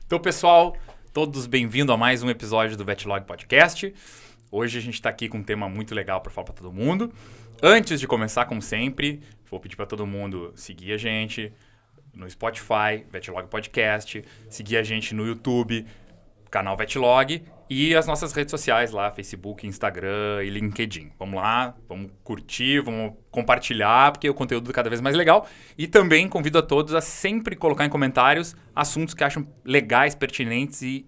Então, pessoal, todos bem-vindos a mais um episódio do Vetlog Podcast. Hoje a gente está aqui com um tema muito legal para falar para todo mundo. Antes de começar, como sempre, vou pedir para todo mundo seguir a gente no Spotify, Vetlog Podcast, seguir a gente no YouTube, canal Vetlog, e as nossas redes sociais lá, Facebook, Instagram e LinkedIn. Vamos lá, vamos curtir, vamos compartilhar, porque o conteúdo é cada vez mais legal. E também convido a todos a sempre colocar em comentários assuntos que acham legais, pertinentes e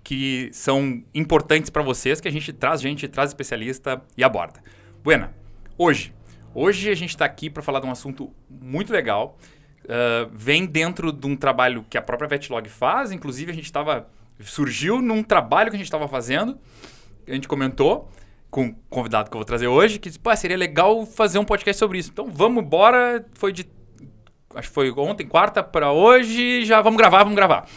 que são importantes para vocês, que a gente traz especialista e aborda. Buena, hoje a gente está aqui para falar de um assunto muito legal. Vem dentro de um trabalho que a própria Vetlog faz, inclusive surgiu num trabalho que a gente estava fazendo, a gente comentou com o convidado que eu vou trazer hoje, que disse, seria legal fazer um podcast sobre isso. Então vamos embora, acho que foi ontem, quarta para hoje, já vamos gravar.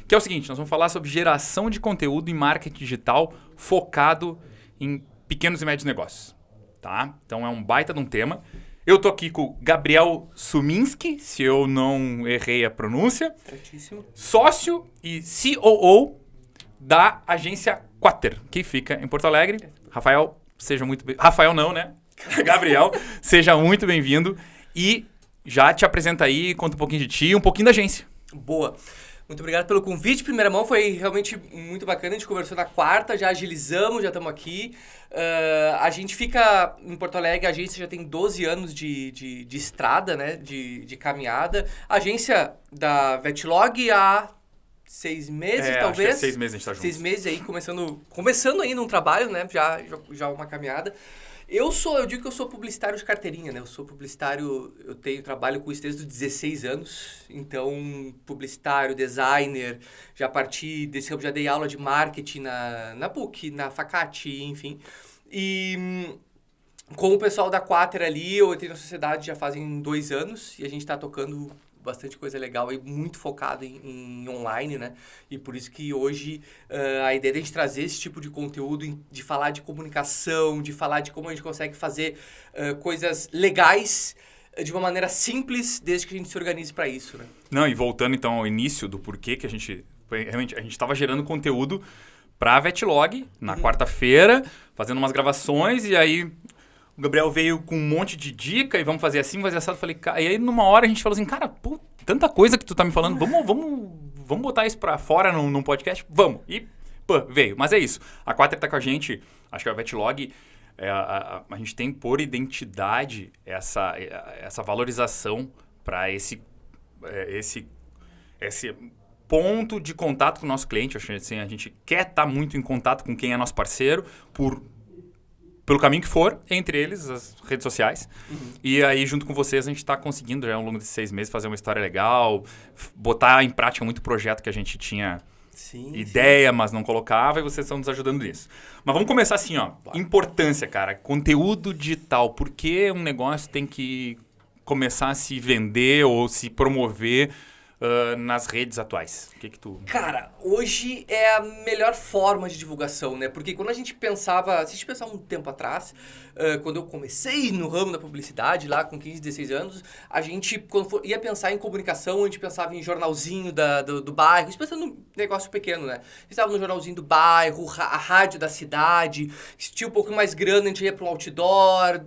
Que é o seguinte, nós vamos falar sobre geração de conteúdo em marketing digital focado em pequenos e médios negócios, tá? Então é um baita de um tema. Eu tô aqui com o Gabriel Suminski, se eu não errei a pronúncia. Certíssimo. Sócio e COO da agência Quater, que fica em Porto Alegre. Rafael, seja muito bem... Rafael não, né? Gabriel, seja muito bem-vindo. E já te apresenta aí, conta um pouquinho de ti e um pouquinho da agência. Boa. Muito obrigado pelo convite. Primeira mão, foi realmente muito bacana. A gente conversou na quarta, já agilizamos, já estamos aqui. A gente fica em Porto Alegre, a agência já tem 12 anos de estrada, né? De caminhada. A agência da Vetlog há 6 meses, talvez. Acho que 6 meses a gente está junto. 6 meses aí, começando ainda um trabalho, né? Já uma caminhada. Eu digo que eu sou publicitário de carteirinha, né? Eu sou publicitário, trabalho com isso desde os 16 anos. Então, publicitário, designer, já parti desse campo, já dei aula de marketing na PUC, na Facati, enfim. E com o pessoal da Quater ali, eu entrei na sociedade já fazem 2 anos e a gente está tocando bastante coisa legal e muito focado em online, né? E por isso que hoje a ideia de a gente trazer esse tipo de conteúdo, de falar de comunicação, de falar de como a gente consegue fazer coisas legais de uma maneira simples, desde que a gente se organize para isso, né? Não, e voltando então ao início do porquê que a gente estava gerando conteúdo para a Vetlog na quarta-feira, fazendo umas gravações, e aí o Gabriel veio com um monte de dica e vamos fazer assim, vamos fazer assado. Falei, e aí numa hora a gente falou assim, cara, pô, tanta coisa que tu tá me falando, vamos botar isso pra fora num podcast? Vamos. E, veio. Mas é isso. A Quater tá com a gente, acho que a Vetlog, a gente tem por identidade essa valorização para esse ponto de contato com o nosso cliente. Acho que assim, a gente quer estar muito em contato com quem é nosso parceiro, pelo caminho que for, entre eles, as redes sociais. Uhum. E aí, junto com vocês, a gente está conseguindo, já ao longo desses 6 meses, fazer uma história legal, botar em prática muito projeto que a gente tinha ideia, mas não colocava, e vocês estão nos ajudando nisso. Mas vamos começar assim, ó. Importância, cara. Conteúdo digital. Por que um negócio tem que começar a se vender ou se promover nas redes atuais? O que tu... Cara, hoje é a melhor forma de divulgação, né? Porque quando se a gente pensava um tempo atrás, quando eu comecei no ramo da publicidade, lá com 15, 16 anos, a gente, quando ia pensar em comunicação, a gente pensava em jornalzinho do bairro, isso pensando num negócio pequeno, né? A gente estava no jornalzinho do bairro, a rádio da cidade, se tinha um pouco mais grana, a gente ia para um outdoor,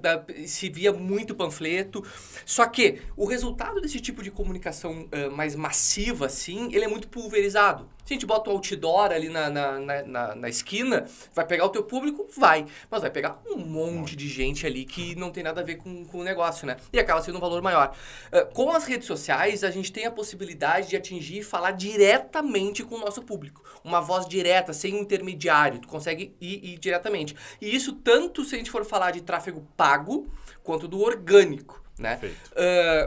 se via muito panfleto. Só que o resultado desse tipo de comunicação mais massiva, assim, ele é muito pulverizado. Se a gente bota um outdoor ali na esquina, vai pegar o teu público? Vai. Mas vai pegar um monte de gente ali que não tem nada a ver com o negócio, né? E acaba sendo um valor maior. Com as redes sociais, a gente tem a possibilidade de atingir e falar diretamente com o nosso público. Uma voz direta, sem intermediário. Tu consegue ir diretamente. E isso tanto se a gente for falar de tráfego pago, quanto do orgânico. Né?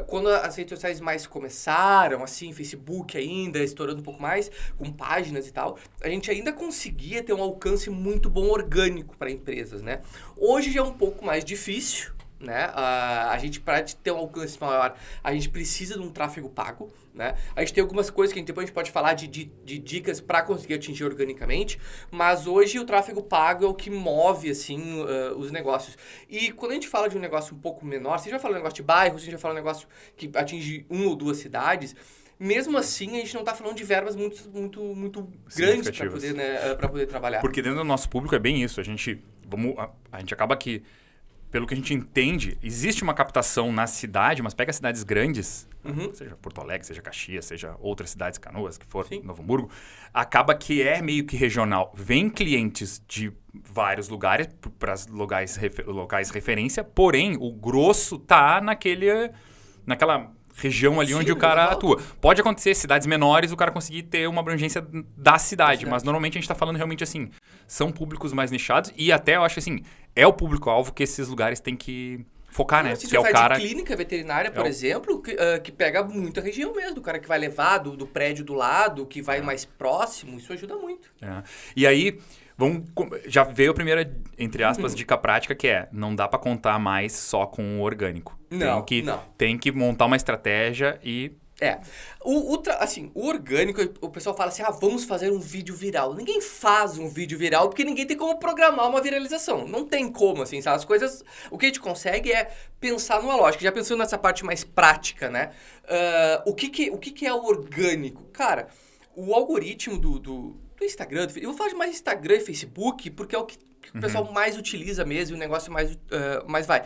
Quando as redes sociais mais começaram, assim, Facebook ainda, estourando um pouco mais, com páginas e tal, a gente ainda conseguia ter um alcance muito bom orgânico para empresas, né? Hoje já é um pouco mais difícil, né? A gente, para ter um alcance maior, a gente precisa de um tráfego pago, né? A gente tem algumas coisas que depois a gente pode falar de dicas para conseguir atingir organicamente, mas hoje o tráfego pago é o que move, assim, os negócios. E quando a gente fala de um negócio um pouco menor, se a gente vai falar de um negócio de bairro, se a gente vai falar de um negócio que atinge 1 ou 2 cidades, mesmo assim, a gente não está falando de verbas muito grandes para poder, né, para poder trabalhar. Porque dentro do nosso público é bem isso. A gente acaba que, pelo que a gente entende, existe uma captação na cidade, mas pega cidades grandes, seja Porto Alegre, seja Caxias, seja outras cidades, Canoas, que for, Sim. Novo Hamburgo, acaba que é meio que regional. Vem clientes de vários lugares, para locais referência, porém, o grosso tá naquela região ali. Sim, onde o cara atua. Pode acontecer cidades menores, o cara conseguir ter uma abrangência da cidade, mas normalmente a gente está falando realmente assim, são públicos mais nichados e até eu acho assim, é o público-alvo que esses lugares têm que focar, né? Se que é o cara de clínica veterinária, por exemplo, que pega muita região mesmo, o cara que vai levar do prédio do lado, que vai mais próximo, isso ajuda muito. E aí, já veio a primeira, entre aspas, dica prática, que é, não dá para contar mais só com o orgânico. Tem que montar uma estratégia e... O orgânico, o pessoal fala assim, vamos fazer um vídeo viral. Ninguém faz um vídeo viral porque ninguém tem como programar uma viralização. Não tem como, assim, sabe? As coisas... O que a gente consegue é pensar numa lógica. Já pensando nessa parte mais prática, né? O que é o orgânico? Cara, o algoritmo do Instagram... Eu vou falar de mais Instagram e Facebook porque é o que o pessoal mais utiliza mesmo, o negócio mais vai.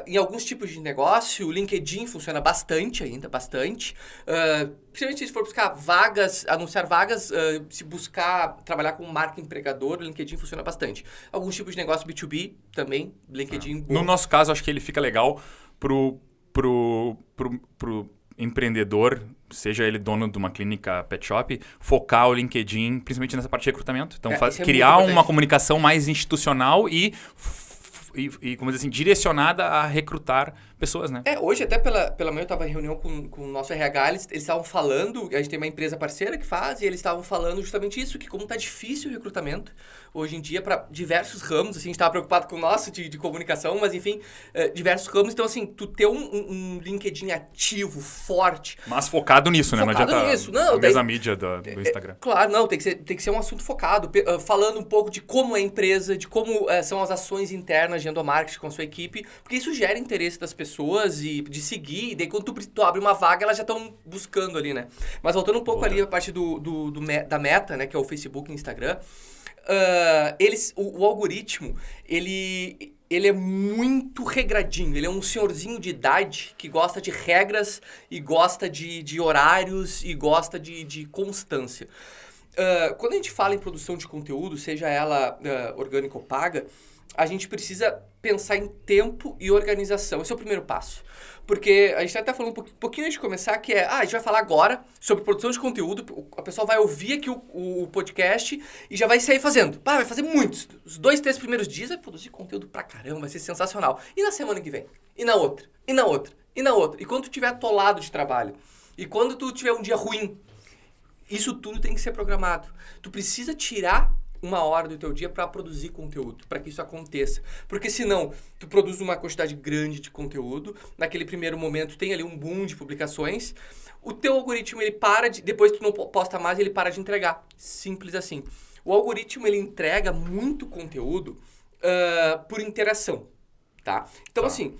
Em alguns tipos de negócio, o LinkedIn funciona bastante ainda, bastante. Principalmente se for buscar vagas, anunciar vagas, se buscar trabalhar com marca empregador, o LinkedIn funciona bastante. Alguns tipos de negócio B2B também, LinkedIn... No nosso caso, acho que ele fica legal pro empreendedor, seja ele dono de uma clínica pet shop, focar o LinkedIn, principalmente nessa parte de recrutamento. Então, criar uma comunicação mais institucional e como dizer assim, direcionada a recrutar pessoas, né? Hoje até pela manhã eu estava em reunião com o nosso RH, eles estavam falando, a gente tem uma empresa parceira que faz, e eles estavam falando justamente isso, que como tá difícil o recrutamento hoje em dia para diversos ramos, assim, a gente estava preocupado com o nosso de comunicação, mas enfim, diversos ramos, então assim, tu ter um LinkedIn ativo, forte... Mas focado nisso, né? Não adianta a mesma mídia do Instagram. Claro, não, tem que ser um assunto focado, falando um pouco de como é a empresa, de como são as ações internas de endomarketing com a sua equipe, porque isso gera interesse das pessoas e de seguir, e daí quando tu abre uma vaga, elas já estão buscando ali, né? Mas voltando um pouco ali a parte da Meta, né, que é o Facebook e o Instagram, o algoritmo, ele é muito regradinho, ele é um senhorzinho de idade que gosta de regras e gosta de horários e gosta de constância. Quando a gente fala em produção de conteúdo, seja ela orgânica ou paga, a gente precisa pensar em tempo e organização. Esse é o primeiro passo. Porque a gente até falando um pouquinho antes de começar, que a gente vai falar agora sobre produção de conteúdo, a pessoa vai ouvir aqui o podcast e já vai sair fazendo. Vai fazer muitos. Os 2, 3 primeiros dias vai produzir conteúdo pra caramba, vai ser sensacional. E na semana que vem? E na outra? E na outra? E na outra? E quando tu estiver atolado de trabalho? E quando tu tiver um dia ruim? Isso tudo tem que ser programado. Tu precisa tirar uma hora do teu dia para produzir conteúdo, para que isso aconteça. Porque senão, tu produz uma quantidade grande de conteúdo, naquele primeiro momento tem ali um boom de publicações, o teu algoritmo, ele para depois tu não posta mais, ele para de entregar. Simples assim. O algoritmo, ele entrega muito conteúdo por interação, tá? Então, assim,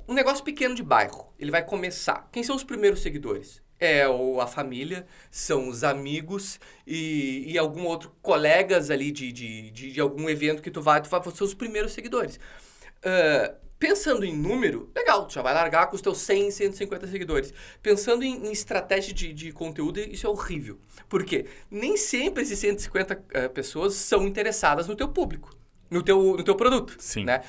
um negócio pequeno de bairro, ele vai começar. Quem são os primeiros seguidores? Ou a família, são os amigos e algum outro colegas ali de algum evento que tu vai ser os primeiros seguidores. Pensando em número, legal, tu já vai largar com os teus 100, 150 seguidores. Pensando em estratégia de conteúdo, isso é horrível. Por quê? Nem sempre esses 150 pessoas são interessadas no teu público, no teu produto. Sim. Né?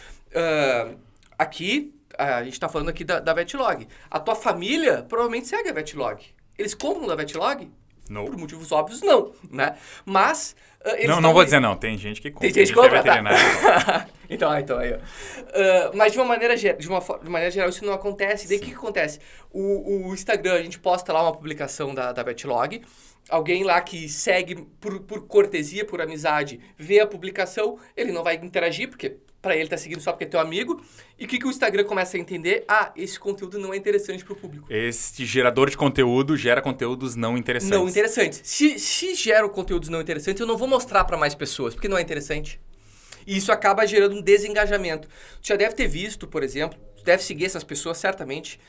Aqui... A gente está falando aqui da Vetlog. A tua família provavelmente segue a Vetlog. Eles compram da Vetlog? Não. Por motivos óbvios, não. Né? Mas... não vou dizer não. Tem gente que compra. Tem gente que compra, tá. Então aí, ó. Mas de uma maneira geral, isso não acontece. Daí o que acontece? O Instagram, a gente posta lá uma publicação da Vetlog. Alguém lá que segue por cortesia, por amizade, vê a publicação, ele não vai interagir, porque Pra ele tá seguindo só porque é teu amigo. E o que o Instagram começa a entender? Ah, esse conteúdo não é interessante pro público. Esse gerador de conteúdo gera conteúdos não interessantes. Não interessantes. Se gera conteúdos não interessantes, eu não vou mostrar pra mais pessoas, porque não é interessante. E isso acaba gerando um desengajamento. Tu já deve ter visto, por exemplo, tu deve seguir essas pessoas certamente,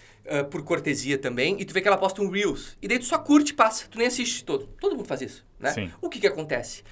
por cortesia também, e tu vê que ela posta um Reels. E daí tu só curte e passa, tu nem assiste todo. Todo mundo faz isso, né? Sim. O que acontece?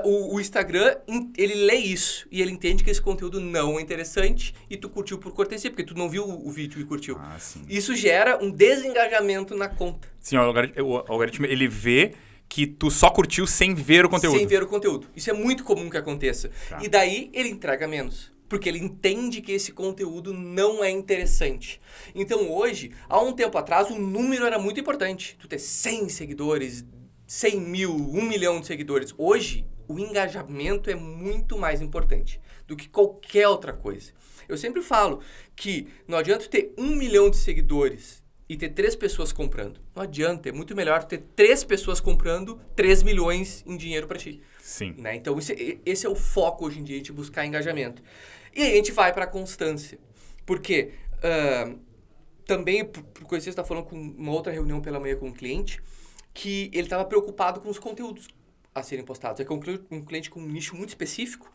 O Instagram, ele lê isso e ele entende que esse conteúdo não é interessante e tu curtiu por cortesia, porque tu não viu o vídeo e curtiu. Ah, sim. Isso gera um desengajamento na conta. Sim, o algoritmo, ele vê que tu só curtiu sem ver o conteúdo. Sem ver o conteúdo. Isso é muito comum que aconteça. Tá. E daí ele entrega menos. Porque ele entende que esse conteúdo não é interessante. Então hoje, há um tempo atrás, o número era muito importante. Tu ter 100 seguidores, 100 mil, 1 milhão de seguidores. Hoje, o engajamento é muito mais importante do que qualquer outra coisa. Eu sempre falo que não adianta ter 1 milhão de seguidores e ter 3 pessoas comprando. Não adianta, é muito melhor ter 3 pessoas comprando 3 milhões em dinheiro para ti. Sim. Né? Então, esse é o foco hoje em dia, de buscar engajamento. E aí a gente vai para a constância. Porque também, por coisa que você está falando com uma outra reunião pela manhã com um cliente, que ele estava preocupado com os conteúdos a serem postados. É que um cliente com um nicho muito específico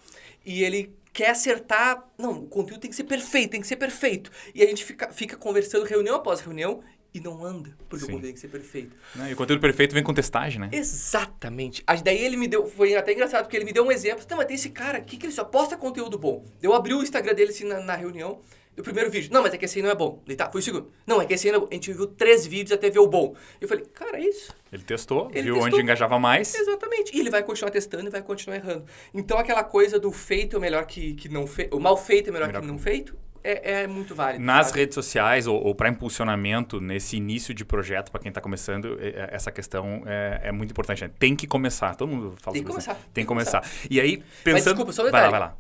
e ele quer acertar. Não, o conteúdo tem que ser perfeito, tem que ser perfeito. E a gente fica conversando reunião após reunião e não anda, porque Sim. o conteúdo tem que ser perfeito. E o conteúdo perfeito vem com testagem, né? Exatamente. Daí ele me deu, foi até engraçado, porque ele me deu um exemplo. Não, mas tem esse cara aqui que ele só posta conteúdo bom. Eu abri o Instagram dele assim na reunião, o primeiro vídeo. Não, mas é que esse aí não é bom. Daí tá, foi o segundo. Não, é que esse aí não é bom. A gente viu 3 vídeos até ver o bom. Eu falei, cara, é isso. Ele testou, viu onde engajava mais. Exatamente. E ele vai continuar testando e vai continuar errando. Então aquela coisa do feito é melhor que não feito, o mal feito é melhor que não feito, é muito válido. Nas sabe? redes sociais ou para impulsionamento, nesse início de projeto, para quem está começando, essa questão é muito importante. Né? Tem que começar. Todo mundo fala Tem que sobre isso. começar. Tem que começar. E aí, pensando... Mas desculpa, só um detalhe. Vai lá.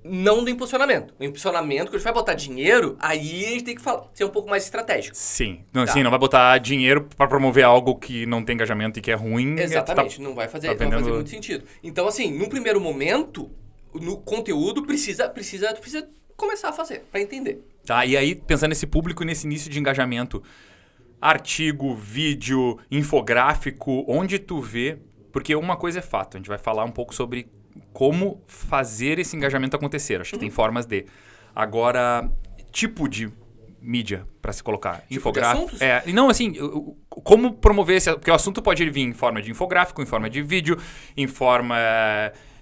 Não do impulsionamento. O impulsionamento, quando a gente vai botar dinheiro, aí a gente tem que ser um pouco mais estratégico. Sim. Não, Tá. Sim, não vai botar dinheiro para promover algo que não tem engajamento e que é ruim. Exatamente. Não vai fazer muito sentido. Então, assim, num primeiro momento, no conteúdo, tu precisa começar a fazer, para entender. Tá, e aí, pensando nesse público e nesse início de engajamento, artigo, vídeo, infográfico, onde tu vê... Porque uma coisa é fato, a gente vai falar um pouco sobre como fazer esse engajamento acontecer. Acho que tem formas de... Agora, tipo de mídia para se colocar. Tipo infográfico. de assuntos? E não, assim, como promover esse... Porque o assunto pode vir em forma de infográfico, em forma de vídeo, em forma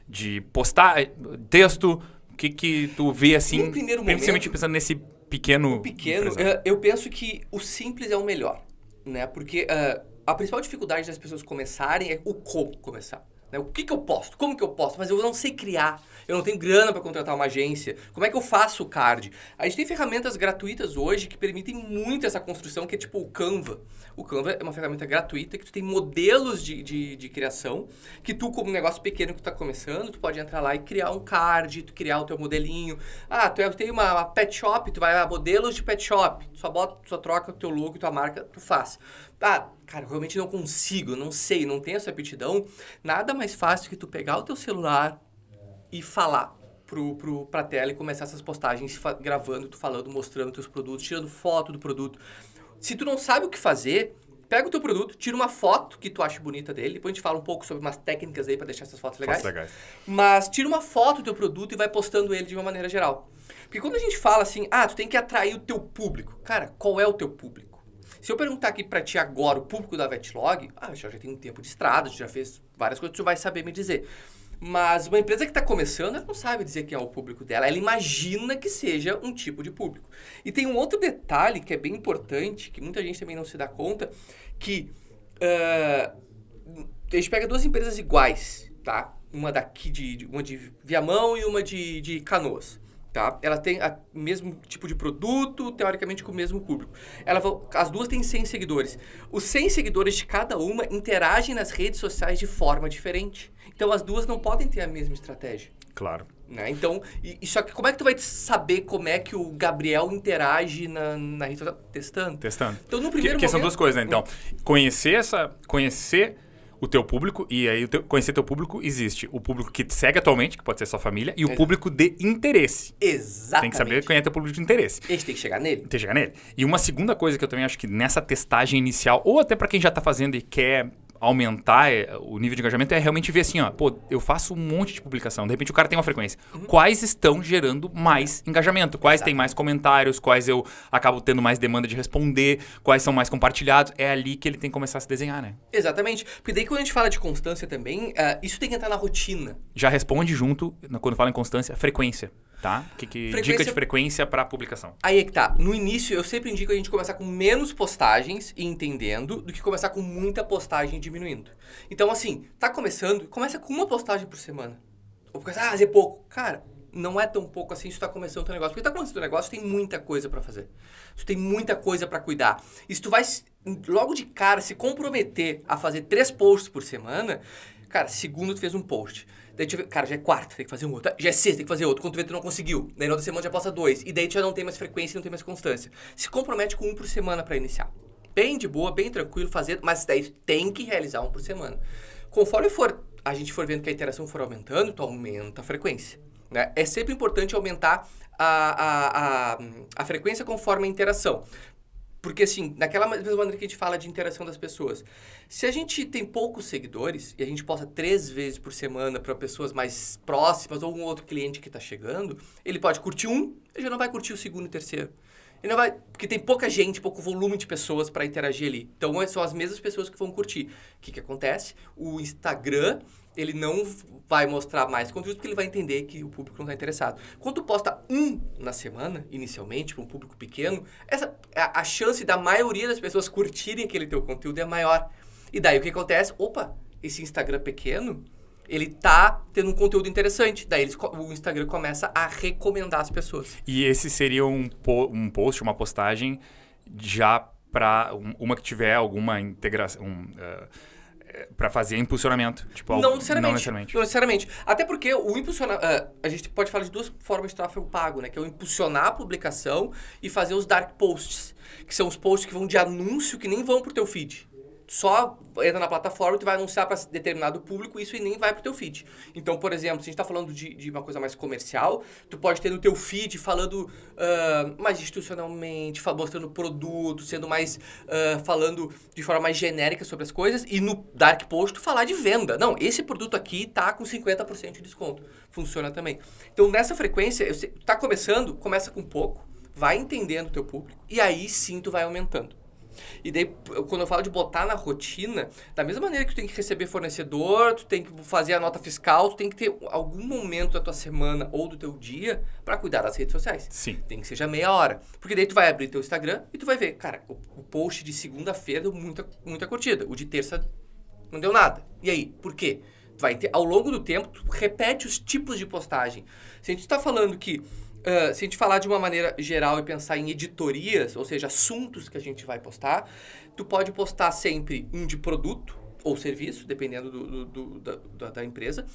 de postar texto... O que tu vê assim, no primeiro principalmente momento, pensando nesse pequeno... eu penso que o simples é o melhor, né? Porque a principal dificuldade das pessoas começarem é o como começar. Né? O que eu posto? Como que eu posto? Mas eu não sei criar. Eu não tenho grana para contratar uma agência. Como é que eu faço o card? A gente tem ferramentas gratuitas hoje que permitem muito essa construção, que é tipo o Canva. O Canva é uma ferramenta gratuita que tu tem modelos de criação, que tu, como um negócio pequeno que tu tá começando, tu pode entrar lá e criar um card, tu criar o teu modelinho. Tu tem uma pet shop, tu vai a modelos de pet shop. Tu só troca o teu logo e tua marca, tu faz. Cara, eu realmente não consigo, não sei, não tenho essa aptidão. Nada mais fácil que tu pegar o teu celular e falar pra tela e começar essas postagens gravando, tu falando, mostrando teus produtos, tirando foto do produto. Se tu não sabe o que fazer, pega o teu produto, tira uma foto que tu acha bonita dele, depois a gente fala um pouco sobre umas técnicas aí pra deixar essas fotos legais. Mas tira uma foto do teu produto e vai postando ele de uma maneira geral. Porque quando a gente fala assim, tu tem que atrair o teu público. Cara, qual é o teu público? Se eu perguntar aqui pra ti agora o público da Vetlog, já tem um tempo de estrada, já fez várias coisas, tu vai saber me dizer. Mas uma empresa que está começando, ela não sabe dizer quem é o público dela. Ela imagina que seja um tipo de público. E tem um outro detalhe que é bem importante, que muita gente também não se dá conta, que a gente pega 2 empresas iguais, tá? Uma daqui, uma de Viamão e uma de Canoas. Tá? Ela tem o mesmo tipo de produto, teoricamente com o mesmo público. As duas têm 100 seguidores. Os 100 seguidores de cada uma interagem nas redes sociais de forma diferente. Então, as duas não podem ter a mesma estratégia. Claro. Né? Então, só que como é que tu vai saber como é que o Gabriel interage na rede social? Testando. Testando. Então, no primeiro que momento... são 2 coisas, né? Então, conhecer o teu público, e aí conhecer teu público existe o público que te segue atualmente, que pode ser sua família, e o público de interesse. Exatamente. Tem que saber quem é teu público de interesse. A gente tem que chegar nele. Tem que chegar nele. E uma segunda coisa que eu também acho que nessa testagem inicial, ou até para quem já tá fazendo e quer aumentar o nível de engajamento, é realmente ver assim, ó, pô, eu faço um monte de publicação, de repente o cara tem uma frequência. Quais estão gerando mais engajamento? Quais têm mais comentários? Quais eu acabo tendo mais demanda de responder? Quais são mais compartilhados? É ali que ele tem que começar a se desenhar, né? Exatamente. Porque daí quando a gente fala de constância também, isso tem que entrar na rotina. Já responde junto, quando fala em constância, frequência, tá? Dica de frequência para publicação. Aí é que tá. No início, eu sempre indico a gente começar com menos postagens e entendendo do que começar com muita postagem e diminuindo. Então, assim, tá começando, começa com uma postagem por semana. Ou porque, é pouco. Cara, não é tão pouco assim se tu tá começando o teu negócio. Porque tá começando o teu negócio, tem muita coisa pra fazer. Tu tem muita coisa pra cuidar. E se tu vai, logo de cara, se comprometer a fazer 3 posts por semana, cara, segundo tu fez um post. Daí tu vê, cara, já é quarta, tem que fazer um outro. Já é sexta, tem que fazer outro. Quando tu vê, tu não conseguiu. Daí na outra semana já posta 2. E daí tu já não tem mais frequência, não tem mais constância. Se compromete com 1 por semana pra iniciar. Bem de boa, bem tranquilo fazer, mas daí tu tem que realizar 1 por semana. Conforme a gente for vendo que a interação for aumentando, tu aumenta a frequência. Né? É sempre importante aumentar a frequência conforme a interação. Porque, assim, naquela mesma maneira que a gente fala de interação das pessoas, se a gente tem poucos seguidores e a gente posta 3 vezes por semana para pessoas mais próximas ou um outro cliente que está chegando, ele pode curtir ele já não vai curtir o segundo e o terceiro. Ele não vai, porque tem pouca gente, pouco volume de pessoas para interagir ali. Então, são as mesmas pessoas que vão curtir. O que acontece? O Instagram, ele não vai mostrar mais conteúdo porque ele vai entender que o público não está interessado. Quando tu posta 1 na semana, inicialmente, para um público pequeno, a chance da maioria das pessoas curtirem aquele teu conteúdo é maior. E daí o que acontece? Opa, esse Instagram pequeno, ele tá tendo um conteúdo interessante. Daí o Instagram começa a recomendar as pessoas. E esse seria um post, uma postagem já para uma que tiver alguma integração... para fazer impulsionamento. Tipo, não necessariamente. Até porque o impulsionar... a gente pode falar de 2 formas de tráfego pago, né? Que é o impulsionar a publicação e fazer os dark posts. Que são os posts que vão de anúncio que nem vão pro teu feed. Só entra na plataforma e tu vai anunciar para determinado público isso e nem vai pro teu feed. Então, por exemplo, se a gente tá falando de uma coisa mais comercial, tu pode ter no teu feed falando mais institucionalmente, mostrando produto, sendo mais... falando de forma mais genérica sobre as coisas, e no dark post tu falar de venda. Não, esse produto aqui tá com 50% de desconto. Funciona também. Então, nessa frequência, tá começando, começa com pouco, vai entendendo o teu público, e aí sim tu vai aumentando. E daí, quando eu falo de botar na rotina, da mesma maneira que tu tem que receber fornecedor, tu tem que fazer a nota fiscal, tu tem que ter algum momento da tua semana ou do teu dia para cuidar das redes sociais. Sim. Tem que seja meia hora. Porque daí tu vai abrir teu Instagram e tu vai ver, cara, o post de segunda-feira deu muita curtida. O de terça não deu nada. E aí, por quê? Ao longo do tempo, tu repete os tipos de postagem. Se a gente está falando que... se a gente falar de uma maneira geral e pensar em editorias, ou seja, assuntos que a gente vai postar, tu pode postar sempre um de produto ou serviço, dependendo da empresa,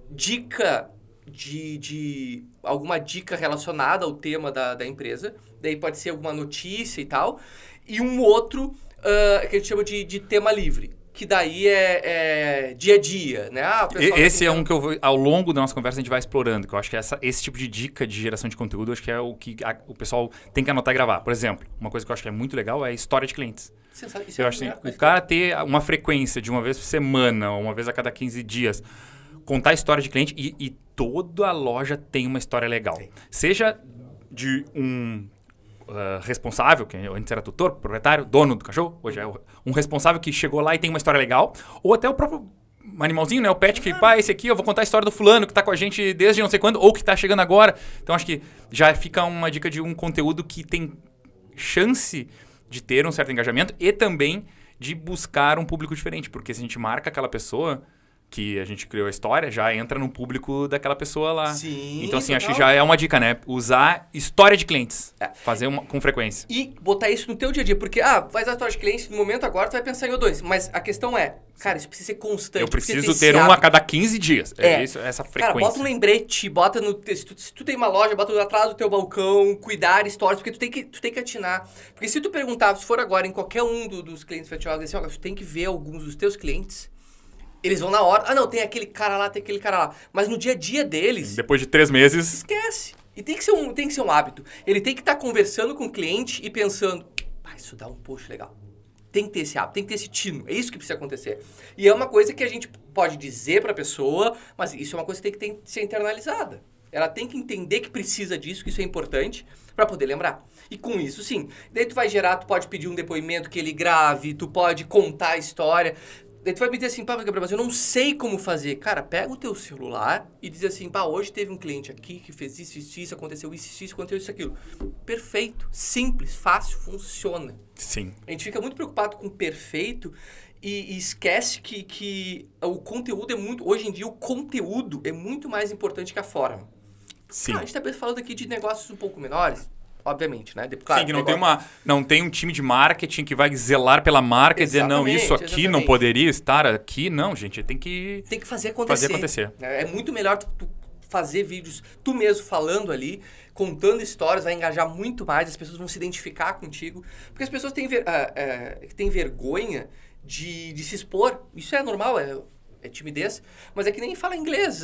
dica de alguma dica relacionada ao tema da empresa, daí pode ser alguma notícia e tal, e um outro que a gente chama de tema livre. Que daí é dia a dia, né? Esse é um que ao longo da nossa conversa a gente vai explorando, que eu acho que esse tipo de dica de geração de conteúdo, acho que é o que o pessoal tem que anotar e gravar. Por exemplo, uma coisa que eu acho que é muito legal é a história de clientes. Isso eu acho assim, o cara ter uma frequência de uma vez por semana, ou uma vez a cada 15 dias, contar a história de cliente e toda a loja tem uma história legal. Sim. Seja de um... responsável, que antes era tutor, proprietário, dono do cachorro, hoje é um responsável que chegou lá e tem uma história legal, ou até o próprio animalzinho, né, o pet que, esse aqui eu vou contar a história do fulano que tá com a gente desde não sei quando, ou que tá chegando agora. Então acho que já fica uma dica de um conteúdo que tem chance de ter um certo engajamento e também de buscar um público diferente, porque se a gente marca aquela pessoa, que a gente criou a história já entra no público daquela pessoa lá. Sim, então, assim, acho que total. já é uma dica, né? Usar história de clientes. Fazer com frequência. E botar isso no teu dia a dia. Porque, vai dar história de cliente, no momento agora tu vai pensar em O2. Mas a questão é, cara, isso precisa ser constante. Eu preciso precisa ter esse um a hábito. cada 15 dias. É isso, essa frequência. Cara, bota um lembrete, bota no... Se tu tem uma loja, bota atrás do teu balcão, cuidar stories, porque tu tem que atinar. Porque se tu perguntar, se for agora em qualquer um dos clientes FatLog, assim, tu tem que ver alguns dos teus clientes, eles vão na hora, não, tem aquele cara lá, Mas no dia a dia deles, Depois de 3 meses... esquece. E tem que ser um hábito. Ele tem que estar conversando com o cliente e pensando, isso dá um post legal. Tem que ter esse hábito, tem que ter esse tino. É isso que precisa acontecer. E é uma coisa que a gente pode dizer pra pessoa, mas isso é uma coisa que tem que ser internalizada. Ela tem que entender que precisa disso, que isso é importante, pra poder lembrar. E com isso, sim. Daí tu vai gerar, tu pode pedir um depoimento que ele grave, tu pode contar a história. Daí tu vai me dizer assim, Gabriel, mas eu não sei como fazer. Cara, pega o teu celular e diz assim, hoje teve um cliente aqui que fez isso, aconteceu isso, aconteceu isso, aquilo. Perfeito, simples, fácil, funciona. Sim. A gente fica muito preocupado com o perfeito e esquece que o conteúdo é muito... Hoje em dia, o conteúdo é muito mais importante que a forma. Sim. A gente tá falando aqui de negócios um pouco menores, obviamente, né? Claro, sim, que não tem um time de marketing que vai zelar pela marca e dizer, não, isso aqui não poderia estar aqui. Não, gente, tem que fazer acontecer. É muito melhor tu fazer vídeos tu mesmo falando ali, contando histórias, vai engajar muito mais, as pessoas vão se identificar contigo. Porque as pessoas têm vergonha de se expor. Isso é normal, é timidez, mas é que nem fala inglês.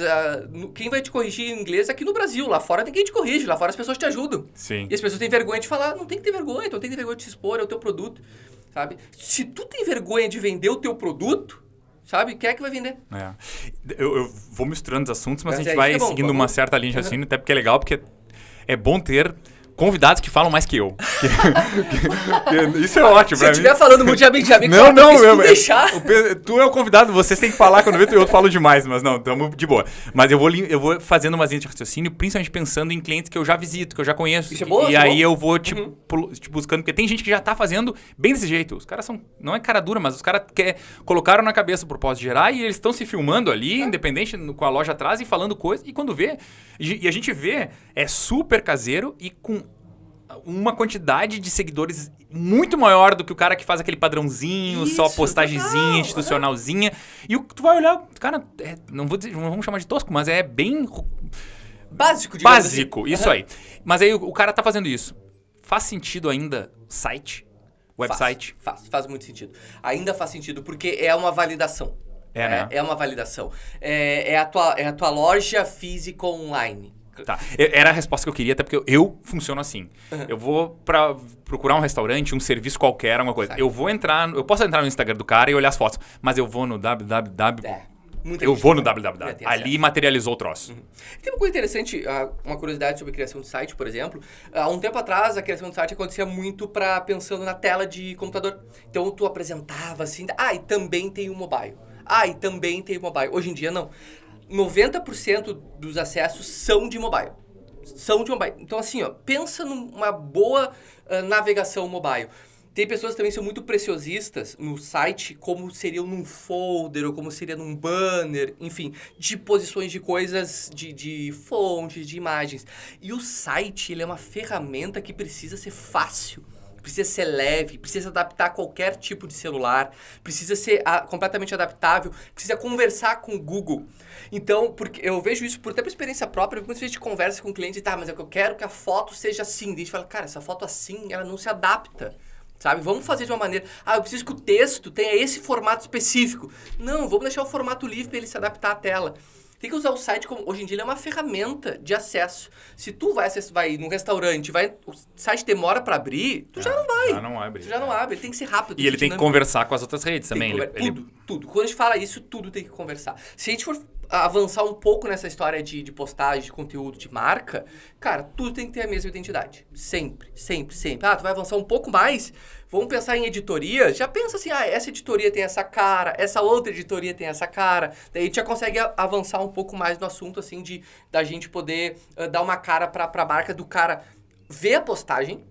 Quem vai te corrigir em inglês é aqui no Brasil. Lá fora ninguém te corrige, lá fora as pessoas te ajudam. Sim. E as pessoas têm vergonha de falar. Não tem que ter vergonha, então tem que ter vergonha de se expor, é o teu produto, sabe? Se tu tem vergonha de vender o teu produto, sabe? Quem é que vai vender? Eu vou misturando os assuntos, mas a gente é vai isso que é bom, seguindo uma certa linha de raciocínio, até porque é legal, porque é bom ter convidados que falam mais que eu. Isso é ótimo Se pra eu mim. estiver falando muito de amigo, Não, se tu deixar... Tu é o convidado, vocês têm que falar quando eu falo demais, mas não, estamos de boa. Mas eu vou fazendo umas linhas de raciocínio, principalmente pensando em clientes que eu já visito, que eu já conheço. Isso é bom, e isso é aí bom. eu vou, buscando, porque tem gente que já tá fazendo bem desse jeito. Os caras não é cara dura, mas os caras colocaram na cabeça o propósito de gerar e eles estão se filmando ali, independente, com a loja atrás e falando coisa. E quando vê, e a gente vê, é super caseiro e com uma quantidade de seguidores muito maior do que o cara que faz aquele padrãozinho, Isso, só postagemzinha, total, institucionalzinha. E tu vai olhar, cara, não vamos chamar de tosco, mas é bem Básico, digamos básico, assim. isso aí. Mas aí o cara tá fazendo isso. Faz sentido ainda site, website? Faz muito sentido. Ainda faz sentido, porque é uma validação. Né? É uma validação. É a tua loja física online. Tá. Era a resposta que eu queria, até porque eu funciono assim. Eu vou procurar um restaurante, um serviço qualquer, alguma coisa. Sabe. Eu posso entrar no Instagram do cara e olhar as fotos, mas eu vou no www. Eu vou no www. Ali materializou o troço. Tem uma coisa interessante, uma curiosidade sobre a criação de site, por exemplo. Há um tempo atrás, a criação de site acontecia muito pensando na tela de computador. Então, tu apresentava assim, e também tem o mobile. E também tem o mobile. Hoje em dia, não. 90% dos acessos são de mobile. Então, assim, pensa numa boa navegação mobile. Tem pessoas que também são muito preciosistas no site, como seriam num folder, ou como seria num banner, enfim, de posições de coisas, de fontes, de imagens. E o site, ele é uma ferramenta que precisa ser fácil. Precisa ser leve, precisa adaptar a qualquer tipo de celular, precisa ser completamente adaptável, precisa conversar com o Google. Então, porque eu vejo isso até por experiência própria, muitas vezes a gente conversa com o cliente e mas é que eu quero que a foto seja assim. E a gente fala, cara, essa foto assim, ela não se adapta. Sabe? Vamos fazer de uma maneira... eu preciso que o texto tenha esse formato específico. Não, vamos deixar o formato livre para ele se adaptar à tela. Tem que usar o site como... Hoje em dia ele é uma ferramenta de acesso. Se tu vai num restaurante, o site demora para abrir, tu já não vai. Já não abre. Tu já não abre, ele tem que ser rápido. E ele tem que conversar com as outras redes também. Tudo. Quando a gente fala isso, tudo tem que conversar. Se a gente for avançar um pouco nessa história de postagem, de conteúdo, de marca, cara, tudo tem que ter a mesma identidade. Sempre. Tu vai avançar um pouco mais, vamos pensar em editoria, já pensa assim, essa editoria tem essa cara, essa outra editoria tem essa cara, daí a gente já consegue avançar um pouco mais no assunto, assim, da gente poder dar uma cara pra marca do cara ver a postagem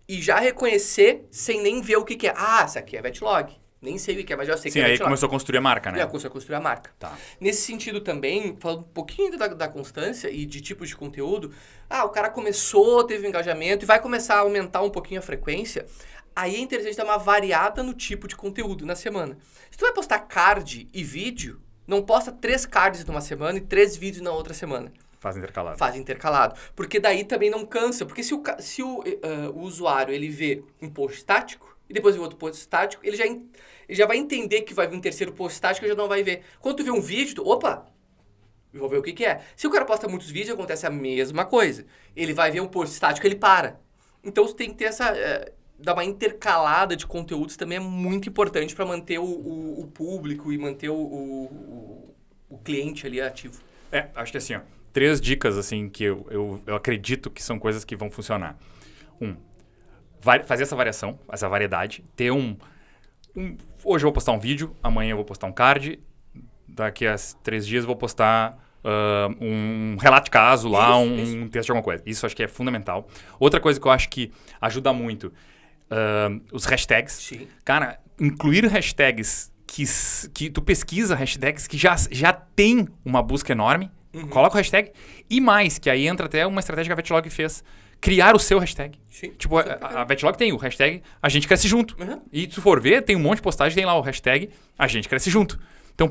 e já reconhecer sem nem ver o que é. Essa aqui é VetLog. Nem sei o que é, mas já sei que Sim, é aí começou a construir a marca, né? começou a construir a marca. Tá. Nesse sentido também, falando um pouquinho da constância e de tipos de conteúdo, o cara começou, teve um engajamento e vai começar a aumentar um pouquinho a frequência, aí é interessante dar uma variada no tipo de conteúdo na semana. Se tu vai postar card e vídeo, não posta 3 cards numa semana e 3 vídeos na outra semana. Faz intercalado. Faz intercalado. Porque daí também não cansa. Porque se o usuário ele vê um post estático e depois vê outro post estático, ele já vai entender que vai vir um terceiro post estático e já não vai ver. Quando tu vê um vídeo, opa, eu vou ver o que é. Se o cara posta muitos vídeos, acontece a mesma coisa. Ele vai ver um post estático, ele para. Então você tem que ter essa... dar uma intercalada de conteúdos também é muito importante para manter o público e manter o cliente ali ativo. Acho que assim, 3 dicas assim que eu acredito que são coisas que vão funcionar. Fazer essa variação, essa variedade. Ter hoje eu vou postar um vídeo, amanhã eu vou postar um card, daqui a 3 dias eu vou postar um relato de caso lá, um texto de alguma coisa. Isso acho que é fundamental. Outra coisa que eu acho que ajuda muito, os hashtags. Sim. Cara, incluir hashtags que tu pesquisa hashtags que já tem uma busca enorme, coloca o hashtag e mais, que aí entra até uma estratégia que a Vetlog fez. Criar o seu hashtag. Sim. Tipo, a Vetlog tem o hashtag A Gente Cresce Junto. Uhum. E se tu for ver, tem um monte de postagem, tem lá o hashtag A Gente Cresce Junto. Então,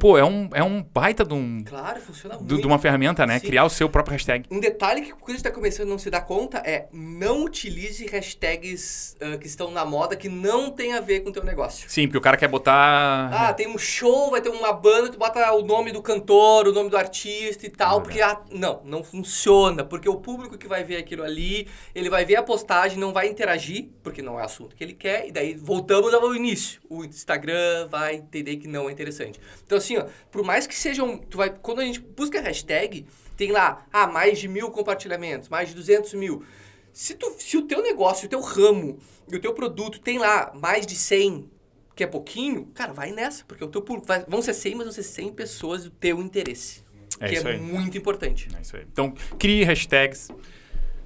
é um baita de um... Claro, funciona muito. De uma ferramenta, né? Sim. Criar o seu próprio hashtag. Um detalhe que quando a gente está começando a não se dar conta é não utilize hashtags que estão na moda que não tem a ver com o teu negócio. Sim, porque o cara quer botar... Tem um show, vai ter uma banda, tu bota o nome do cantor, o nome do artista e tal, porque não funciona, porque o público que vai ver aquilo ali, ele vai ver a postagem, não vai interagir, porque não é o assunto que ele quer, e daí voltamos ao início. O Instagram vai entender que não é interessante. Então assim, por mais que sejam... quando a gente busca hashtag, tem lá, mais de 1.000 compartilhamentos, mais de 200 mil. Se o teu negócio, o teu ramo e o teu produto tem lá mais de 100, que é pouquinho, cara, vai nessa, porque o teu público vão ser 100, mas vão ser 100 pessoas do teu interesse. Que é muito importante. É isso aí. Então, crie hashtags,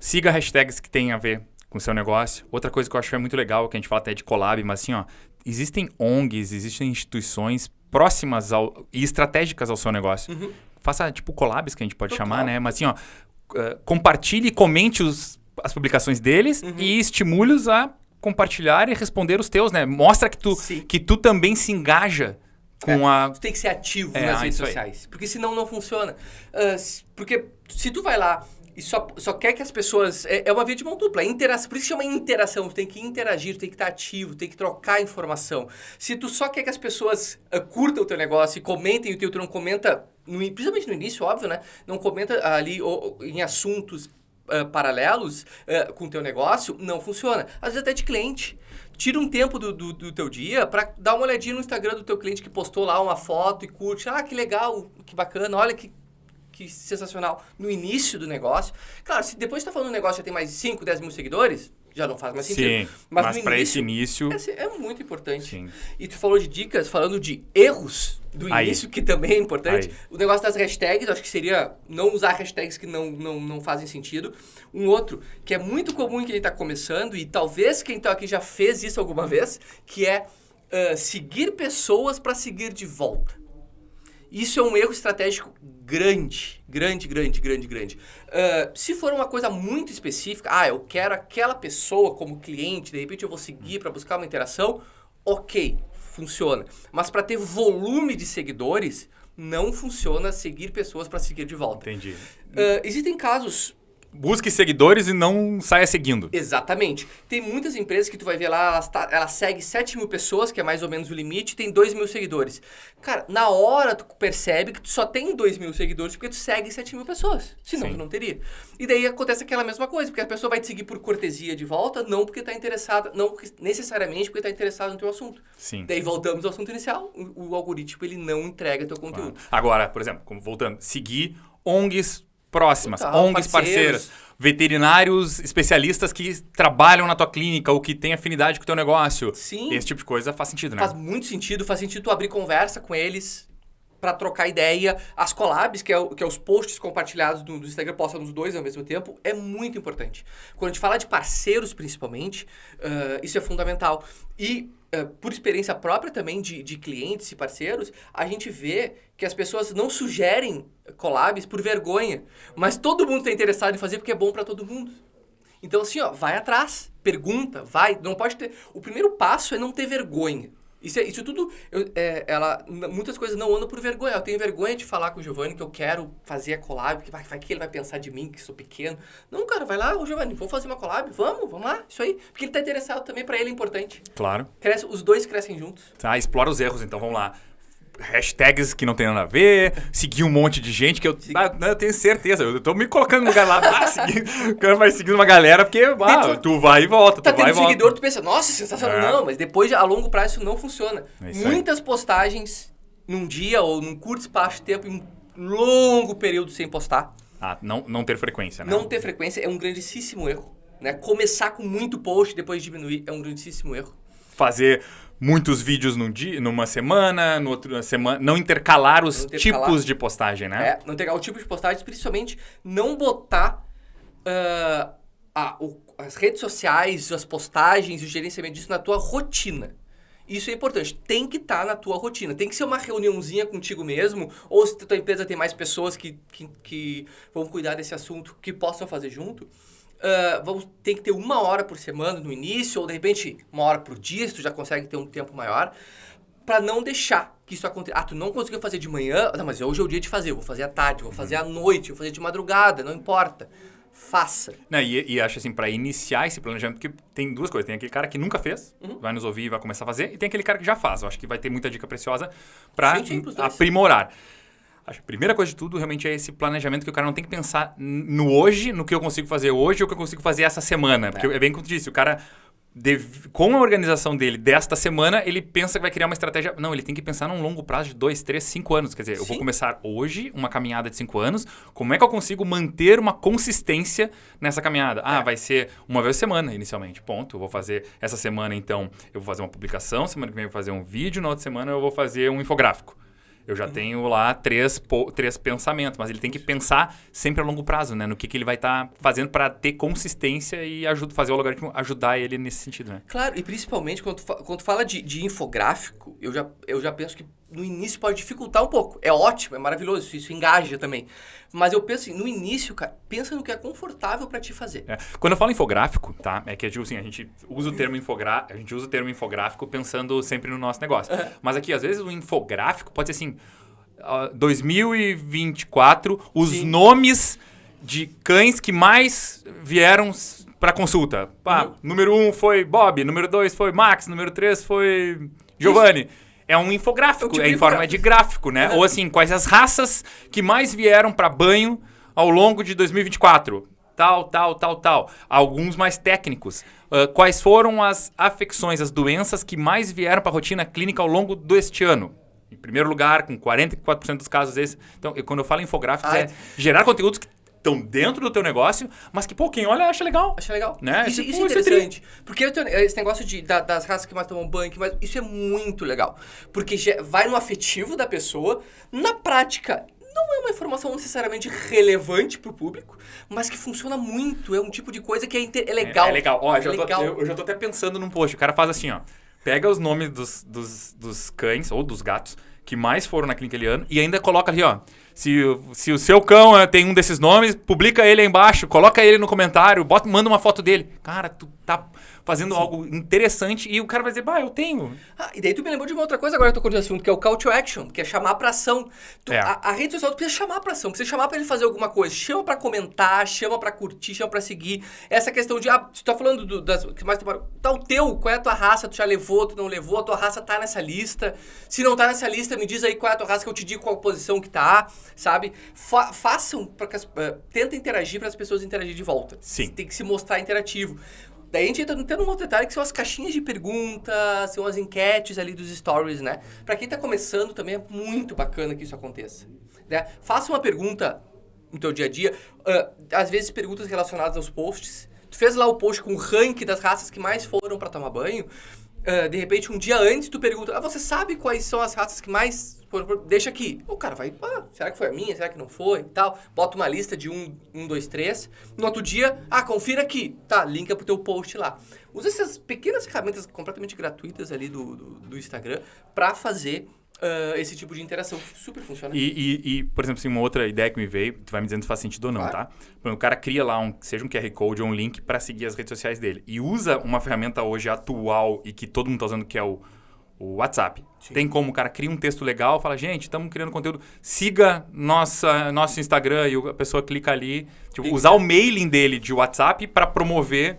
siga hashtags que tem a ver com o seu negócio. Outra coisa que eu acho muito legal, que a gente fala até de collab, mas assim, existem ONGs, existem instituições próximas e estratégicas ao seu negócio. Faça, tipo, collabs, que a gente pode chamar, né? Mas assim, compartilhe e comente as publicações deles e estimule-os a compartilhar e responder os teus, né? Mostra que tu também se engaja com a... Tu tem que ser ativo nas redes sociais. Porque senão não funciona. Porque se tu vai lá e só quer que as pessoas... É uma via de mão dupla. Por isso chama interação. Tu tem que interagir, tu tem que estar ativo, tem que trocar informação. Se tu só quer que as pessoas curtam o teu negócio e comentem o teu, tu não comenta, principalmente no início, óbvio, né? Não comenta ali em assuntos paralelos com o teu negócio, não funciona. Às vezes até de cliente. Tira um tempo do teu dia para dar uma olhadinha no Instagram do teu cliente que postou lá uma foto e curte. Que legal, que bacana, olha que sensacional. No início do negócio. Claro, se depois de estar falando do negócio já tem mais de 5, 10 mil seguidores, já não faz mais sentido. Sim, mas para esse início... É muito importante. Sim. E tu falou de dicas, falando de erros do início, que também é importante. O negócio das hashtags, acho que seria não usar hashtags que não fazem sentido. Um outro, que é muito comum em quem está começando, e talvez quem está aqui já fez isso alguma vez, que é seguir pessoas para seguir de volta. Isso é um erro estratégico grande. Se for uma coisa muito específica, eu quero aquela pessoa como cliente, de repente eu vou seguir para buscar uma interação, ok, funciona. Mas para ter volume de seguidores, não funciona seguir pessoas para seguir de volta. Entendi. Existem casos... Busque seguidores e não saia seguindo. Exatamente. Tem muitas empresas que tu vai ver lá, ela segue 7 mil pessoas, que é mais ou menos o limite, e tem 2 mil seguidores. Cara, na hora tu percebe que tu só tem 2 mil seguidores porque tu segue 7 mil pessoas. Senão tu não teria. E daí acontece aquela mesma coisa, porque a pessoa vai te seguir por cortesia de volta, não porque está interessada, não necessariamente porque está interessada no teu assunto. Sim. Daí voltamos ao assunto inicial, o algoritmo ele não entrega teu conteúdo. Claro. Agora, por exemplo, voltando, seguir ONGs próximas, Total, ONGs parceiras, veterinários especialistas que trabalham na tua clínica ou que têm afinidade com o teu negócio. Sim. Esse tipo de coisa faz sentido, né? Faz muito sentido, faz sentido tu abrir conversa com eles pra trocar ideia. As collabs, que é os posts compartilhados do Instagram, posta nos dois ao mesmo tempo, é muito importante. Quando a gente fala de parceiros, principalmente, isso é fundamental. E, por experiência própria também de clientes e parceiros, a gente vê que as pessoas não sugerem collabs por vergonha, mas todo mundo está interessado em fazer porque é bom para todo mundo. Então, assim, ó, vai atrás, pergunta, vai, não pode ter... O primeiro passo é não ter vergonha. Isso tudo, muitas coisas não andam por vergonha. Eu tenho vergonha de falar com o Giovanni que eu quero fazer a collab, que vai que ele vai pensar de mim, que sou pequeno. Não, cara, vai lá, ô Giovanni, vamos fazer uma collab? Vamos lá, isso aí. Porque ele tá interessado também, pra ele é importante. Claro. Os dois crescem juntos. Tá, explora os erros, então, vamos lá. Hashtags que não tem nada a ver, seguir um monte de gente que eu tenho certeza, eu tô me colocando no lugar lá, o cara vai seguindo uma galera, porque tu vai e volta, tá tu vai e volta. Seguidor, tu pensa, nossa, sensacional. Não, mas depois, a longo prazo, isso não funciona. Muitas postagens num dia ou num curto espaço de tempo, em um longo período sem postar. Não ter frequência, né? Não ter frequência é um grandíssimo erro, né? Começar com muito post e depois diminuir é um grandíssimo erro. Fazer muitos vídeos numa semana, no outra semana, não intercalar os tipos de postagem, né? Não intercalar o tipo de postagem, principalmente não botar as redes sociais, as postagens e o gerenciamento disso na tua rotina. Isso é importante, tem que estar na tua rotina, tem que ser uma reuniãozinha contigo mesmo, ou se a tua empresa tem mais pessoas que vão cuidar desse assunto, que possam fazer junto. Tem que ter 1 hora por semana no início, ou de repente 1 hora por dia, se tu já consegue ter um tempo maior, para não deixar que isso aconteça. Tu não conseguiu fazer de manhã, não, mas hoje é o dia de fazer, eu vou fazer à tarde, vou fazer à noite, vou fazer de madrugada, não importa. Faça. E acho assim, para iniciar esse planejamento, porque tem duas coisas. Tem aquele cara que nunca fez, vai nos ouvir e vai começar a fazer, e tem aquele cara que já faz. Eu acho que vai ter muita dica preciosa para aprimorar. Acho que a primeira coisa de tudo realmente é esse planejamento que o cara não tem que pensar no hoje, no que eu consigo fazer hoje ou o que eu consigo fazer essa semana. Porque é bem como tu disse, o cara, com a organização dele desta semana, ele pensa que vai criar uma estratégia... Não, ele tem que pensar num longo prazo de 2, 3, 5 anos. Quer dizer, eu vou começar hoje uma caminhada de 5 anos. Como é que eu consigo manter uma consistência nessa caminhada? Vai ser uma vez por semana, inicialmente. Ponto. Eu vou fazer essa semana, então, eu vou fazer uma publicação. Semana que vem eu vou fazer um vídeo. Na outra semana eu vou fazer um infográfico. Eu já tenho lá 3 pensamentos, mas ele tem que pensar sempre a longo prazo, né? No que ele vai estar fazendo para ter consistência e fazer o algoritmo ajudar ele nesse sentido, né? Claro, e principalmente quando tu fala de infográfico, eu já penso que no início pode dificultar um pouco. É ótimo, é maravilhoso, isso engaja também. Mas eu penso assim, no início, cara, pensa no que é confortável para te fazer. Quando eu falo infográfico, tá? É que, tipo assim, a gente usa o termo infográfico pensando sempre no nosso negócio. Mas aqui, às vezes, o infográfico pode ser assim, 2024, os nomes de cães que mais vieram para consulta. Número 1 foi Bob, número 2 foi Max, número 3 foi Giovanni. É um infográfico, em forma de gráfico, né? Ou assim, quais as raças que mais vieram para banho ao longo de 2024? Tal. Alguns mais técnicos. Quais foram as afecções, as doenças que mais vieram para a rotina clínica ao longo deste ano? Em primeiro lugar, com 44% dos casos desses. Então, quando eu falo infográficos, é gerar conteúdos que estão dentro do teu negócio, mas que, quem olha acha legal. Acha legal. Né? Isso é interessante. Porque esse negócio das raças que mais tomam banho, isso é muito legal. Porque vai no afetivo da pessoa, na prática, não é uma informação necessariamente relevante para o público, mas que funciona muito. É um tipo de coisa que é legal. É legal. Eu já tô até pensando num post. O cara faz assim, pega os nomes dos cães ou dos gatos que mais foram na clínica aquele ano e ainda coloca ali, se o seu cão tem um desses nomes, publica ele aí embaixo, coloca ele no comentário, manda uma foto dele. Cara, tu tá fazendo algo interessante e o cara vai dizer, eu tenho. E daí tu me lembrou de uma outra coisa agora que eu tô contando esse assunto, que é o call to action, que é chamar pra ação. A rede social tu precisa chamar pra ação, precisa chamar pra ele fazer alguma coisa. Chama pra comentar, chama pra curtir, chama pra seguir. Essa questão de, se tu tá falando das que mais tomaram, tá o teu, qual é a tua raça, tu já levou, tu não levou, a tua raça tá nessa lista. Se não tá nessa lista, me diz aí qual é a tua raça que eu te digo qual posição que tá, sabe? Façam, tenta interagir para as pessoas interagirem de volta. Sim. Tem que se mostrar interativo. Daí a gente entra num outro detalhe que são as caixinhas de perguntas, são as enquetes ali dos stories, né? Pra quem tá começando também é muito bacana que isso aconteça. Né? Faça uma pergunta no teu dia a dia, às vezes perguntas relacionadas aos posts. Tu fez lá o post com o ranking das raças que mais foram pra tomar banho, de repente, um dia antes, tu pergunta, você sabe quais são as raças que mais... Deixa aqui. O cara vai, será que foi a minha? Será que não foi? E tal. Bota uma lista de 1, 2, 3. No outro dia, confira aqui. Tá, linka pro teu post lá. Usa essas pequenas ferramentas completamente gratuitas ali do Instagram pra fazer esse tipo de interação. Super funciona. E, por exemplo, assim, uma outra ideia que me veio, tu vai me dizendo se faz sentido ou não, Claro. tá? O cara cria lá, seja um QR Code ou um link pra seguir as redes sociais dele. E usa uma ferramenta hoje atual e que todo mundo tá usando, que é o WhatsApp. Sim. Tem como o cara cria um texto legal, fala, gente, estamos criando conteúdo, siga nosso Instagram, e a pessoa clica ali. Tipo, usar o mailing dele de WhatsApp para promover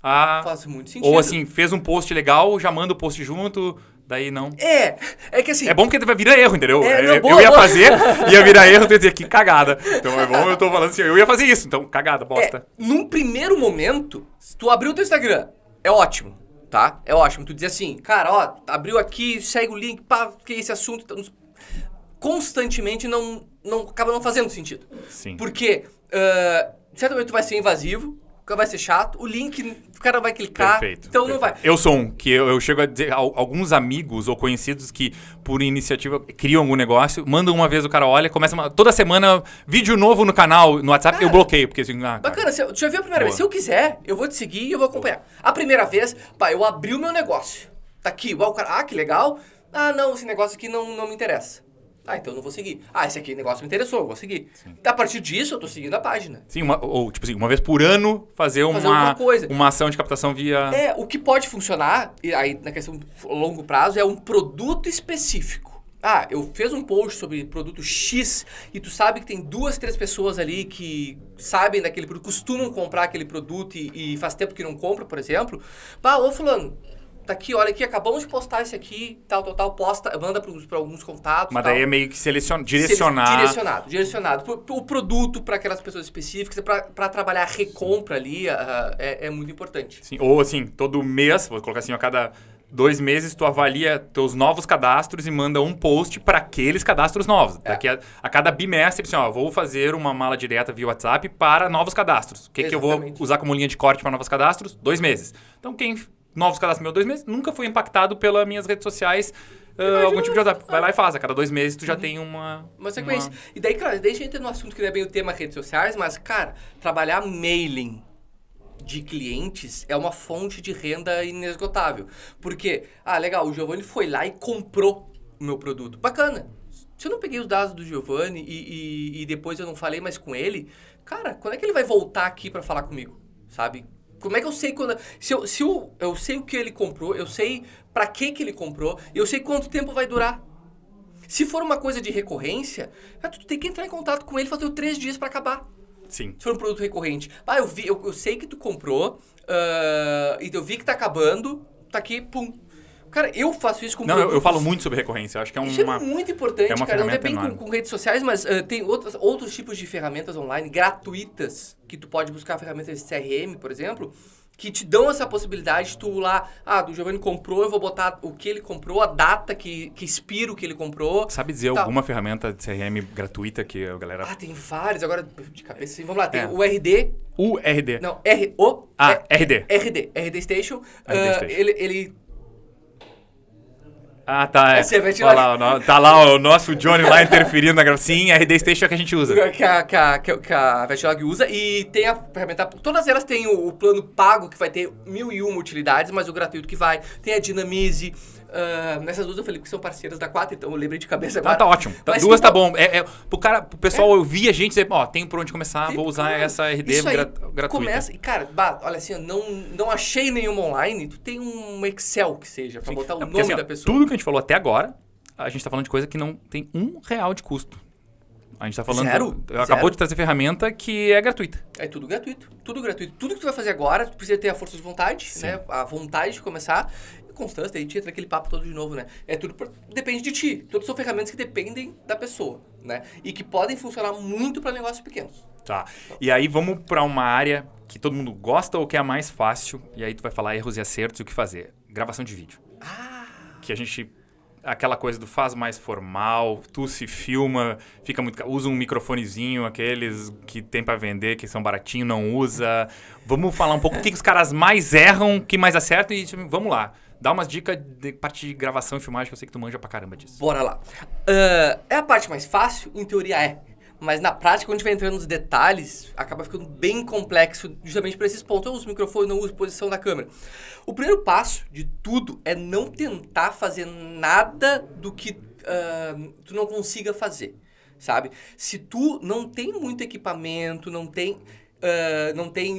Faz muito sentido. Ou assim, fez um post legal, já manda o post junto, daí não. É que assim... É bom porque vai virar erro, entendeu? Boa, eu ia boa. fazer, ia virar erro, tu ia dizer que cagada. Então é bom, eu tô falando assim, eu ia fazer isso, então cagada, bosta. Num primeiro momento, se tu abrir o teu Instagram, é ótimo. Tá? É ótimo. Tu dizer assim, cara, ó, abriu aqui, segue o link, pá, que esse assunto constantemente acaba não fazendo sentido. Sim. Porque, certamente tu vai ser invasivo, vai ser chato, o link, o cara vai clicar, Perfeito, então perfeito. não vai. Eu sou eu chego a dizer, alguns amigos ou conhecidos que, por iniciativa, criam algum negócio, mandam uma vez, o cara olha, começa toda semana, vídeo novo no canal, no WhatsApp, Cara, eu bloqueio, porque assim, bacana, tu já viu a primeira Boa. vez? Se eu quiser, eu vou te seguir e eu vou acompanhar. A primeira vez, eu abri o meu negócio. Tá aqui, igual o cara, que legal. Não, esse negócio aqui não me interessa. Então eu não vou seguir. Esse aqui negócio me interessou, eu vou seguir. Sim. A partir disso, eu tô seguindo a página. Sim, tipo assim, uma vez por ano, fazer alguma coisa. Uma ação de captação via... O que pode funcionar, e aí na questão longo prazo, é um produto específico. Eu fiz um post sobre produto X e tu sabe que tem 2, 3 pessoas ali que sabem daquele produto, costumam comprar aquele produto e faz tempo que não compra, por exemplo. Ô fulano, tá aqui, olha aqui, acabamos de postar esse aqui, tal, posta, manda para alguns contatos. Mas tal. daí é meio que direcionado. Direcionado. O produto para aquelas pessoas específicas, para trabalhar a recompra ali, é muito importante. Sim, ou assim, todo mês, vou colocar assim, a cada 2 meses, tu avalia teus novos cadastros e manda um post para aqueles cadastros novos. Daqui a cada bimestre, assim, vou fazer uma mala direta via WhatsApp para novos cadastros. O que eu vou usar como linha de corte para novos cadastros? 2 meses. Então, novos cadastros meus 2 meses, nunca foi impactado pelas minhas redes sociais, algum tipo de WhatsApp. Vai lá e faz. A cada 2 meses tu já tem uma sequência. E daí, cara, deixa eu entrar no assunto que não é bem o tema redes sociais, mas, cara, trabalhar mailing de clientes é uma fonte de renda inesgotável. Porque, legal, o Giovanni foi lá e comprou o meu produto. Bacana. Se eu não peguei os dados do Giovanni e depois eu não falei mais com ele, cara, quando é que ele vai voltar aqui pra falar comigo? Sabe? Como é que eu sei quando... Se eu sei o que ele comprou, eu sei pra que ele comprou, eu sei quanto tempo vai durar. Se for uma coisa de recorrência, tu tem que entrar em contato com ele e fazer 3 dias pra acabar. Sim. Se for um produto recorrente. Eu sei que tu comprou, e eu vi que tá acabando, tá aqui, pum. Cara, eu faço isso com produtos. Eu falo muito sobre recorrência. Eu acho que é Isso é muito importante, cara. Não é bem enorme. com redes sociais, mas tem outros tipos de ferramentas online gratuitas que tu pode buscar, ferramentas de CRM, por exemplo, que te dão essa possibilidade de tu lá, do Giovanni comprou, eu vou botar o que ele comprou, a data que expira o que ele comprou. Sabe dizer alguma ferramenta de CRM gratuita que a galera... Tem várias, agora de cabeça assim, vamos lá, tem o RD. O RD. Não, RD. RD Station. Station. Ele... Tá. Olha lá, tá lá o nosso Johnny lá interferindo na gravação. Sim, a RD Station é que a gente usa. Que a Vetlog usa. E tem a ferramenta... Todas elas têm o plano pago, que vai ter 1001 utilidades, mas o gratuito que vai. Tem a Dinamize. Nessas duas eu falei que são parceiras da 4, então eu lembrei de cabeça agora. Tá ótimo. Mas duas tá bom. Pro pessoal ouvir a gente dizer, tem por onde começar, vou usar essa RD gratuita. Começa, e cara, olha assim, eu não achei nenhuma online, tu tem um Excel que seja, pra botar o nome da pessoa. Tudo que a gente falou até agora, a gente tá falando de coisa que não tem R$1 de custo. A gente tá falando... Zero. Acabou de trazer ferramenta que é gratuita. É tudo gratuito. Tudo gratuito. Tudo que tu vai fazer agora, tu precisa ter a força de vontade, né? A vontade de começar. Constância, aí entra aquele papo todo de novo, né? Depende de ti. Todas são ferramentas que dependem da pessoa, né? E que podem funcionar muito para negócios pequenos. Tá. E aí vamos para uma área que todo mundo gosta ou que é a mais fácil. E aí tu vai falar erros e acertos e o que fazer. Gravação de vídeo. Que a gente aquela coisa do faz mais formal, tu se filma, fica muito... Usa um microfonezinho, aqueles que tem pra vender, que são baratinhos, não usa. Vamos falar um pouco o que os caras mais erram, o que mais acertam e vamos lá. Dá umas dicas de parte de gravação e filmagem que eu sei que tu manja pra caramba disso. Bora lá. É a parte mais fácil? Em teoria é. Mas na prática, quando a gente vai entrando nos detalhes, acaba ficando bem complexo justamente por esses pontos. Eu uso microfone, não uso posição da câmera. O primeiro passo de tudo é não tentar fazer nada do que tu não consiga fazer, sabe? Se tu não tem muito equipamento, não tem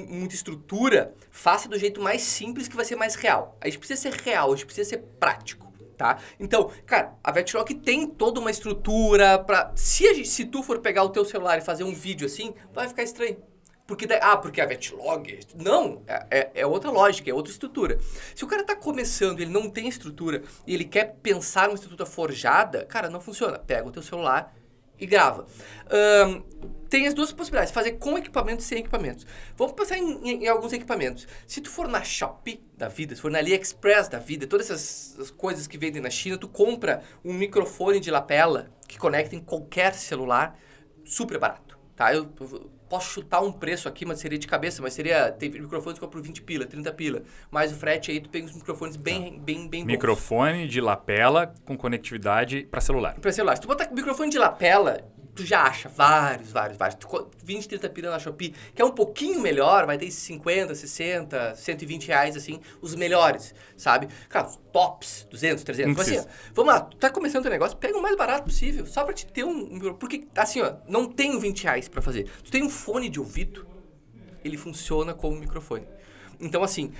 muita estrutura, faça do jeito mais simples que vai ser mais real. A gente precisa ser real, a gente precisa ser prático. Tá? Então, cara, a Vetlog tem toda uma estrutura pra... Se tu for pegar o teu celular e fazer um vídeo assim, vai ficar estranho. Porque a Vetlog... Não, é outra lógica, é outra estrutura. Se o cara tá começando e ele não tem estrutura e ele quer pensar numa estrutura forjada, cara, não funciona. Pega o teu celular e grava. Tem as duas possibilidades, fazer com equipamentos e sem equipamentos. Vamos pensar em alguns equipamentos. Se tu for na Shopee da vida, se for na AliExpress da vida, todas essas coisas que vendem na China, tu compra um microfone de lapela que conecta em qualquer celular, super barato, tá? Eu posso chutar um preço aqui, mas seria de cabeça, mas tem microfones que eu por 20 pila, 30 pila. Mais o frete aí, tu pega uns microfones bem bons. Microfone de lapela com conectividade para celular. Para celular. Se tu botar microfone de lapela, tu já acha vários. 20, 30 pila na Shopee, que é um pouquinho melhor, vai ter 50, 60, 120 reais, assim, os melhores, sabe? Cara, os tops, 200, 300. Mas assim, ó, vamos lá, tu tá começando teu negócio, pega o mais barato possível, só pra te ter porque, assim, ó, não tenho 20 reais pra fazer. Tu tem um fone de ouvido, ele funciona como microfone. Então, assim,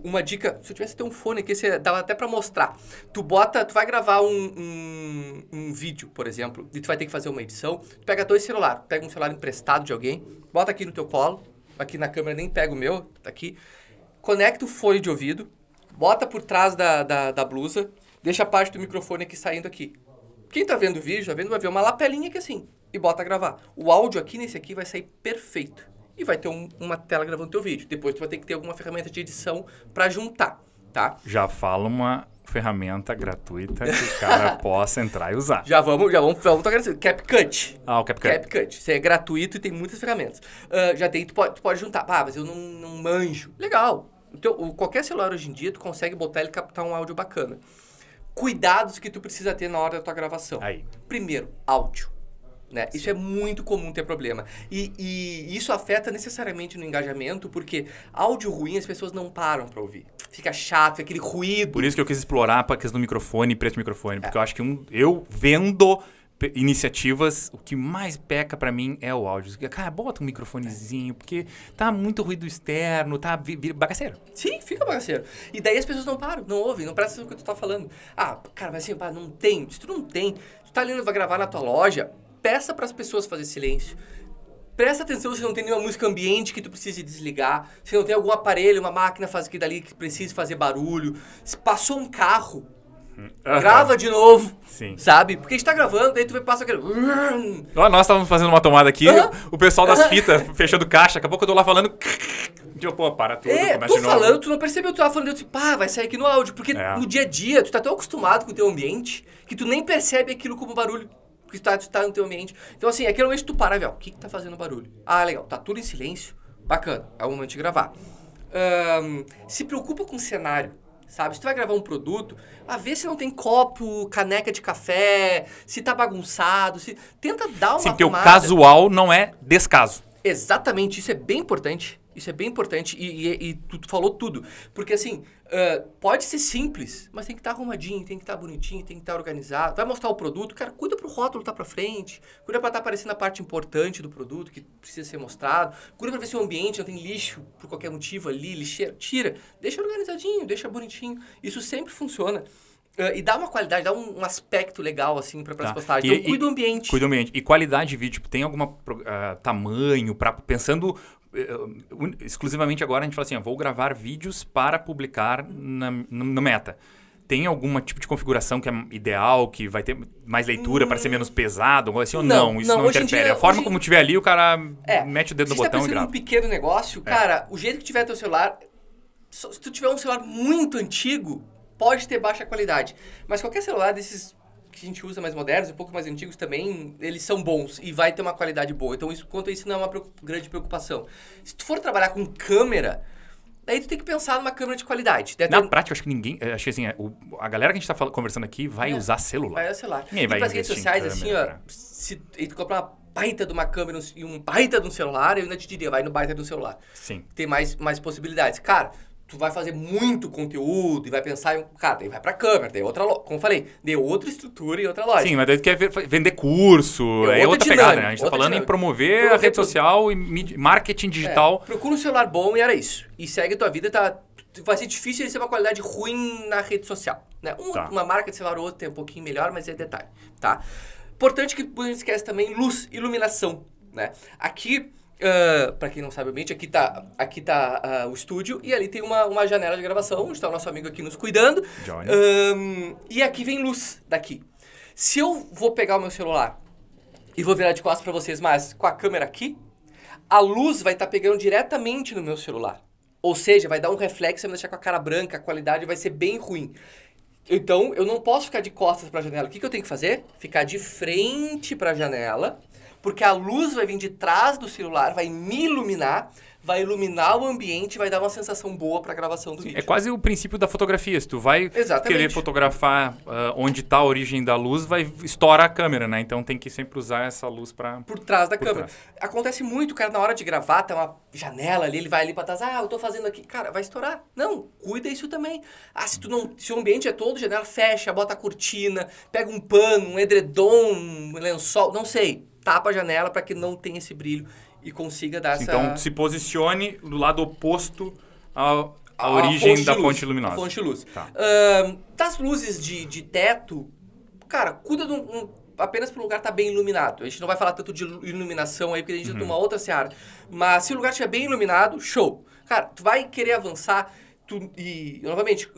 uma dica, se eu tivesse ter um fone aqui, dava até pra mostrar. Tu vai gravar um vídeo, por exemplo, e tu vai ter que fazer uma edição, tu pega 2 celulares, pega um celular emprestado de alguém, bota aqui no teu colo, aqui na câmera nem pega o meu, tá aqui, conecta o fone de ouvido, bota por trás da blusa, deixa a parte do microfone aqui saindo aqui. Quem tá vendo o vídeo, vai ver uma lapelinha aqui assim, e bota a gravar. O áudio aqui nesse aqui vai sair perfeito. E vai ter uma tela gravando teu vídeo. Depois tu vai ter que ter alguma ferramenta de edição pra juntar, tá? Já fala uma ferramenta gratuita que o cara possa entrar e usar. Já vamos tô agradecendo. CapCut. Ah, o CapCut. CapCut. Isso é gratuito e tem muitas ferramentas. Tu pode juntar. Mas eu não manjo. Legal. Qualquer celular hoje em dia, tu consegue botar ele e captar um áudio bacana. Cuidados que tu precisa ter na hora da tua gravação. Aí. Primeiro, áudio. Né? Isso é muito comum ter problema. E isso afeta necessariamente no engajamento, porque áudio ruim as pessoas não param pra ouvir. Fica chato, aquele ruído. Por isso que eu quis explorar a questão do microfone e preço do microfone. Porque eu acho que eu vendo iniciativas, o que mais peca pra mim é o áudio. Cara, bota um microfonezinho, porque tá muito ruído externo, tá bagaceiro. Sim, fica bagaceiro. E daí as pessoas não param, não ouvem, não prestam atenção no que tu tá falando. Ah, cara, mas assim, não tem. Se tu não tem, tu tá ali, vai gravar na tua loja, peça para as pessoas fazer silêncio. Presta atenção se não tem nenhuma música ambiente que tu precise desligar. Se não tem algum aparelho, uma máquina faz aqui dali que precise fazer barulho. Se passou um carro, grava de novo. Sim. Sabe? Porque a gente tá gravando, daí tu passa aquele... Nós estávamos fazendo uma tomada aqui, o pessoal das fitas fechando caixa, daqui a pouco eu tô lá falando... Pô, para tudo, começa de novo. Falando, tu não percebeu, tu tava falando, eu disse, vai sair aqui no áudio. Porque no dia a dia, tu tá tão acostumado com o teu ambiente que tu nem percebe aquilo como barulho. Porque tu tá no teu ambiente. Então, assim, aquele momento tu para e vê, o que tá fazendo barulho? Ah, legal, tá tudo em silêncio. Bacana, é o momento de gravar. Se preocupa com o cenário, sabe? Se tu vai gravar um produto, vê se não tem copo, caneca de café, se tá bagunçado, tenta dar uma Sim, porque o arrumada. casual não é descaso. Exatamente, isso é bem importante. Isso é bem importante e tu falou tudo. Porque assim, pode ser simples, mas tem que estar arrumadinho, tem que estar bonitinho, tem que estar organizado. Vai mostrar o produto, cara, cuida pro rótulo estar pra frente, cuida pra estar aparecendo a parte importante do produto que precisa ser mostrado, cuida pra ver se o ambiente não tem lixo por qualquer motivo ali, lixeira, tira, deixa organizadinho, deixa bonitinho. Isso sempre funciona. E dá uma qualidade, dá um aspecto legal, assim, para as postagens. Então, cuida do ambiente. Cuida do ambiente. E qualidade de vídeo, tem algum tamanho, pensando exclusivamente agora, a gente fala assim, vou gravar vídeos para publicar no Meta. Tem algum tipo de configuração que é ideal, que vai ter mais leitura para ser menos pesado, ou assim, ou não? Isso não interfere. Dia, a forma como tiver ali, o cara mete o dedo no botão e grava. Se tu tá pensando num pequeno negócio, cara, o jeito que tiver teu celular, se tu tiver um celular muito antigo, pode ter baixa qualidade. Mas qualquer celular desses que a gente usa mais modernos, um pouco mais antigos também, eles são bons e vai ter uma qualidade boa. Então, quanto a isso, não é uma grande preocupação. Se tu for trabalhar com câmera, daí tu tem que pensar numa câmera de qualidade. Na prática, acho que ninguém... Acho que assim, a galera que a gente tá conversando aqui vai usar celular. Vai usar celular. Ninguém vai para as redes sociais, assim, ó, se tu comprar uma baita de uma câmera e um baita de um celular, eu ainda te diria, vai no baita do celular. Sim. Tem mais possibilidades. Cara, tu vai fazer muito conteúdo e vai pensar em... Cara, daí vai pra câmera, daí outra loja. Como eu falei, daí outra estrutura e outra loja. Sim, mas daí tu quer vender curso, é outra pegada, né? A gente tá falando em promover a rede social e marketing digital. Procura um celular bom e era isso. E segue a tua vida, vai ser difícil ele ser uma qualidade ruim na rede social. Né? Uma marca de celular ou outra tem um pouquinho melhor, mas é detalhe, tá? Importante que não esquece também luz, iluminação, né? Aqui... pra quem não sabe, aqui tá o estúdio e ali tem uma janela de gravação, onde está o nosso amigo aqui nos cuidando. Johnny. E aqui vem luz daqui. Se eu vou pegar o meu celular e vou virar de costas para vocês, mas com a câmera aqui, a luz vai estar pegando diretamente no meu celular. Ou seja, vai dar um reflexo, vai me deixar com a cara branca, a qualidade vai ser bem ruim. Então, eu não posso ficar de costas para a janela. O que eu tenho que fazer? Ficar de frente para a janela, porque a luz vai vir de trás do celular, vai me iluminar, vai iluminar o ambiente, vai dar uma sensação boa para a gravação do vídeo. É quase o princípio da fotografia. Se tu vai querer fotografar onde está a origem da luz, vai estourar a câmera, né? Então tem que sempre usar essa luz para... Por trás da câmera. Acontece muito, o cara na hora de gravar, tá uma janela ali, ele vai ali para trás, eu tô fazendo aqui. Cara, vai estourar. Não, cuida isso também. Se o ambiente é todo janela, fecha, bota a cortina, pega um pano, um edredom, um lençol, não sei. Tapa a janela para que não tenha esse brilho e consiga dar essa... Então, se posicione do lado oposto à origem da fonte luminosa. A fonte de luz. Tá. Das luzes de teto, cara, cuida apenas para o lugar estar bem iluminado. A gente não vai falar tanto de iluminação aí, porque a gente tá numa outra seara. Mas se o lugar estiver bem iluminado, show. Cara, tu vai querer avançar... novamente,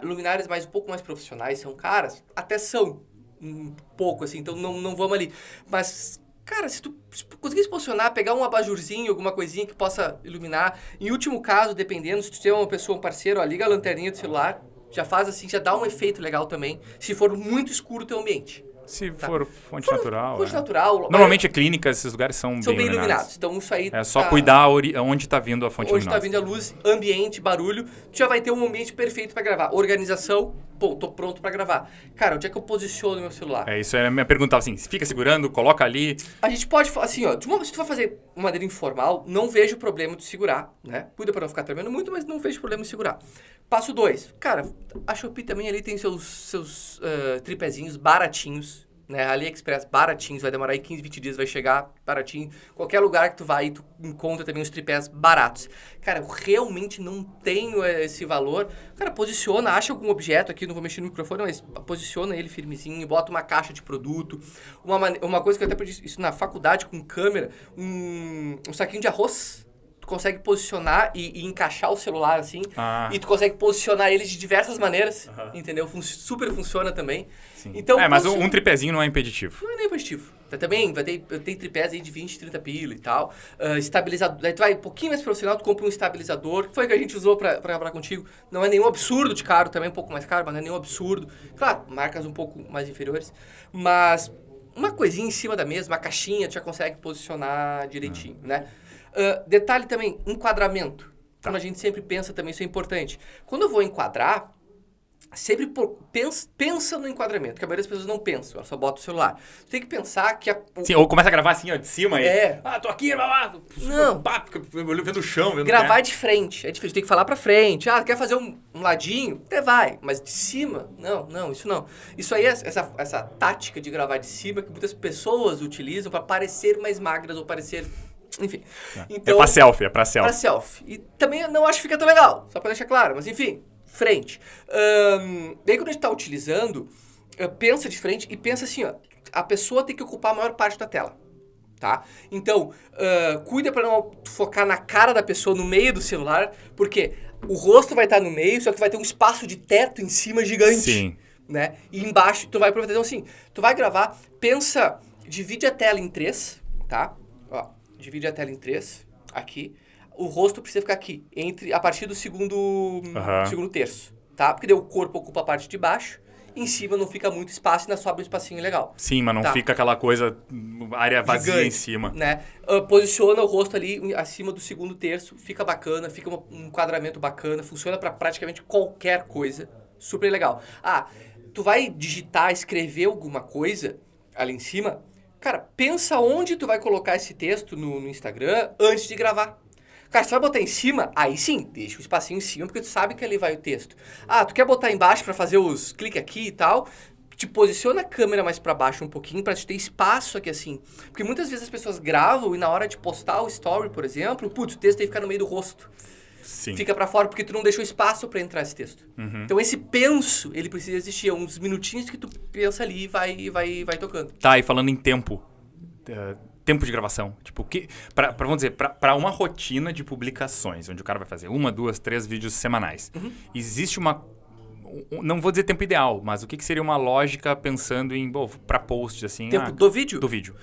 luminárias um pouco mais profissionais são caras, até são um pouco assim, então não vamos ali. Mas... Cara, se tu conseguir se posicionar, pegar um abajurzinho, alguma coisinha que possa iluminar. Em último caso, dependendo, se tu tem uma pessoa, um parceiro, liga a lanterninha do celular, já faz assim, já dá um efeito legal também, se for muito escuro o teu ambiente. Se for fonte natural. Fonte natural. Normalmente clínicas, esses lugares são bem iluminados. Então isso aí... É só cuidar onde está vindo a fonte luminosa. Onde está vindo a luz, ambiente, barulho, tu já vai ter um ambiente perfeito para gravar. Organização, tô pronto para gravar. Cara, onde é que eu posiciono meu celular? Isso é a minha pergunta, assim, fica segurando, coloca ali. A gente pode, assim, se tu vai fazer uma maneira informal, não vejo problema de segurar, né? Cuida para não ficar tremendo muito, mas não vejo problema de segurar. Passo 2. Cara, a Shopee também ali tem seus tripézinhos baratinhos, né? AliExpress baratinhos, vai demorar aí 15, 20 dias, vai chegar baratinho. Qualquer lugar que tu vai, tu encontra também os tripés baratos. Cara, eu realmente não tenho esse valor. Cara, posiciona, acha algum objeto aqui, não vou mexer no microfone, mas posiciona ele firmezinho, bota uma caixa de produto. Uma coisa que eu até aprendi isso na faculdade com câmera, um saquinho de arroz. Consegue posicionar e encaixar o celular assim, e tu consegue posicionar ele de diversas maneiras, entendeu? Super funciona também. Sim. Então, mas um tripézinho não é impeditivo. Não é nem impeditivo. Também eu tenho tripés aí de 20, 30 pila e tal. Estabilizador, daí tu vai um pouquinho mais profissional, tu compra um estabilizador, que foi que a gente usou pra gravar contigo. Não é nenhum absurdo de caro, também um pouco mais caro, mas não é nenhum absurdo. Claro, marcas um pouco mais inferiores, mas uma coisinha em cima da mesa, uma caixinha, tu já consegue posicionar direitinho, né? Detalhe também, enquadramento. Como a gente sempre pensa também, isso é importante. Quando eu vou enquadrar, sempre pensa no enquadramento, que a maioria das pessoas não pensam, ela só bota o celular. Tu tem que pensar que... Sim, ou começa a gravar assim, de cima. Tô aqui, não. Fica vendo o chão. Gravar de frente, é difícil, tem que falar pra frente. Quer fazer um ladinho? Até vai, mas de cima? Não, isso não. Isso aí é essa tática de gravar de cima que muitas pessoas utilizam pra parecer mais magras ou parecer... Enfim. Então, é pra selfie, Pra selfie. E também não acho que fica tão legal, só pra deixar claro. Mas enfim, frente. Daí quando a gente tá utilizando, pensa de frente e pensa assim, a pessoa tem que ocupar a maior parte da tela. Tá? Então, cuida pra não focar na cara da pessoa, no meio do celular, porque o rosto vai estar no meio, só que vai ter um espaço de teto em cima gigante. Sim. Né? E embaixo tu vai aproveitar. Então assim, tu vai gravar, divide a tela em 3, tá? Divide a tela em 3, aqui. O rosto precisa ficar aqui, a partir do segundo terço, tá? Porque daí o corpo ocupa a parte de baixo, em cima não fica muito espaço e ainda sobra um espacinho legal. Sim, mas não Tá. fica aquela coisa, área vazia Gigante, em cima. né? Posiciona o rosto ali acima do segundo terço, fica bacana, fica um enquadramento bacana, funciona para praticamente qualquer coisa, super legal. Tu vai digitar, escrever alguma coisa ali em cima, cara, pensa onde tu vai colocar esse texto no Instagram antes de gravar. Cara, se tu vai botar em cima, aí sim, deixa o espacinho em cima, porque tu sabe que ali vai o texto. Tu quer botar embaixo pra fazer os clique aqui e tal, te posiciona a câmera mais pra baixo um pouquinho pra te ter espaço aqui assim. Porque muitas vezes as pessoas gravam e na hora de postar o story, por exemplo, putz, o texto tem que ficar no meio do rosto. Sim. Fica pra fora porque tu não deixou espaço pra entrar esse texto. Então esse penso, ele precisa existir. É uns minutinhos que tu pensa ali e vai tocando. Tá, e falando em tempo, tempo de gravação, tipo, vamos dizer, pra uma rotina de publicações, onde o cara vai fazer 1, 2, 3 vídeos semanais, existe não vou dizer tempo ideal, mas o que seria uma lógica pensando em, pra posts, assim... Tempo do vídeo? Do vídeo.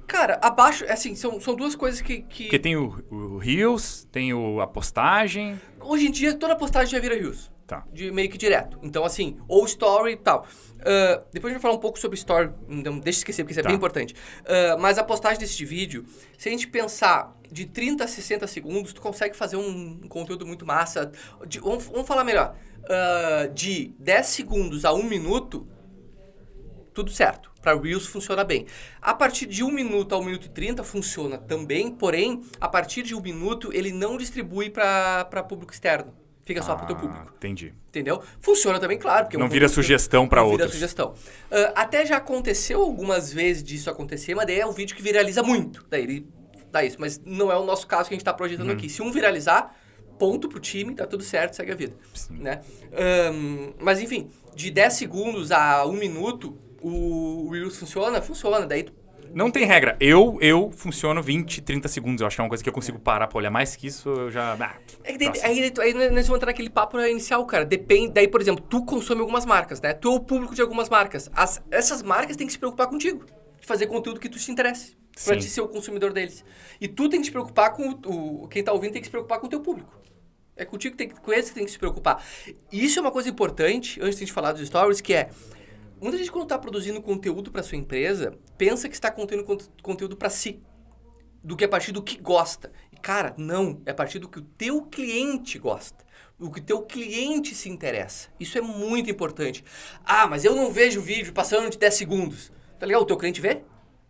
Cara, abaixo, assim, são duas coisas que... Porque tem o Reels, tem a postagem... Hoje em dia, toda postagem já vira Reels. Tá. Meio que direto. Então, assim, ou Story e tal. Depois a gente vai falar um pouco sobre Story, então deixa eu esquecer, porque isso é bem importante. Mas a postagem desse vídeo, se a gente pensar de 30 a 60 segundos, tu consegue fazer um conteúdo muito massa. Vamos falar melhor. De 10 segundos a 1 minuto, tudo certo. Para Reels funciona bem. A partir de 1 minuto a 1 minuto e 30 funciona também, porém, a partir de 1 minuto ele não distribui para público externo. Fica só para o teu público. Entendi. Entendeu? Funciona também, claro. Porque não vira sugestão para outros. Não vira sugestão. Até já aconteceu algumas vezes disso acontecer, mas daí é um vídeo que viraliza muito. Daí ele dá isso. Mas não é o nosso caso que a gente está projetando aqui. Se um viralizar, ponto pro time, tá tudo certo, segue a vida. Né? Mas enfim, de 10 segundos a 1 minuto, o Reels funciona? Funciona. Daí não tem regra. Eu funciono 20, 30 segundos. Eu acho que é uma coisa que eu consigo parar pra olhar. Mais que isso, eu já... Aí nós vamos entrar naquele papo inicial, cara. Depende... Daí, por exemplo, tu consome algumas marcas, né? Tu é o público de algumas marcas. Essas marcas têm que se preocupar contigo. De fazer conteúdo que tu te interesse. Pra te ser o consumidor deles. E tu tem que te preocupar com... Quem tá ouvindo tem que se preocupar com o teu público. É contigo, com esse que tem que se preocupar. E isso é uma coisa importante, antes de a gente falar dos stories, que é... Muita gente, quando está produzindo conteúdo para sua empresa, pensa que está contendo conteúdo para si. Do que a partir do que gosta. E, cara, não. É a partir do que o teu cliente gosta. O que o teu cliente se interessa. Isso é muito importante. Mas eu não vejo vídeo passando de 10 segundos. Tá legal? O teu cliente vê?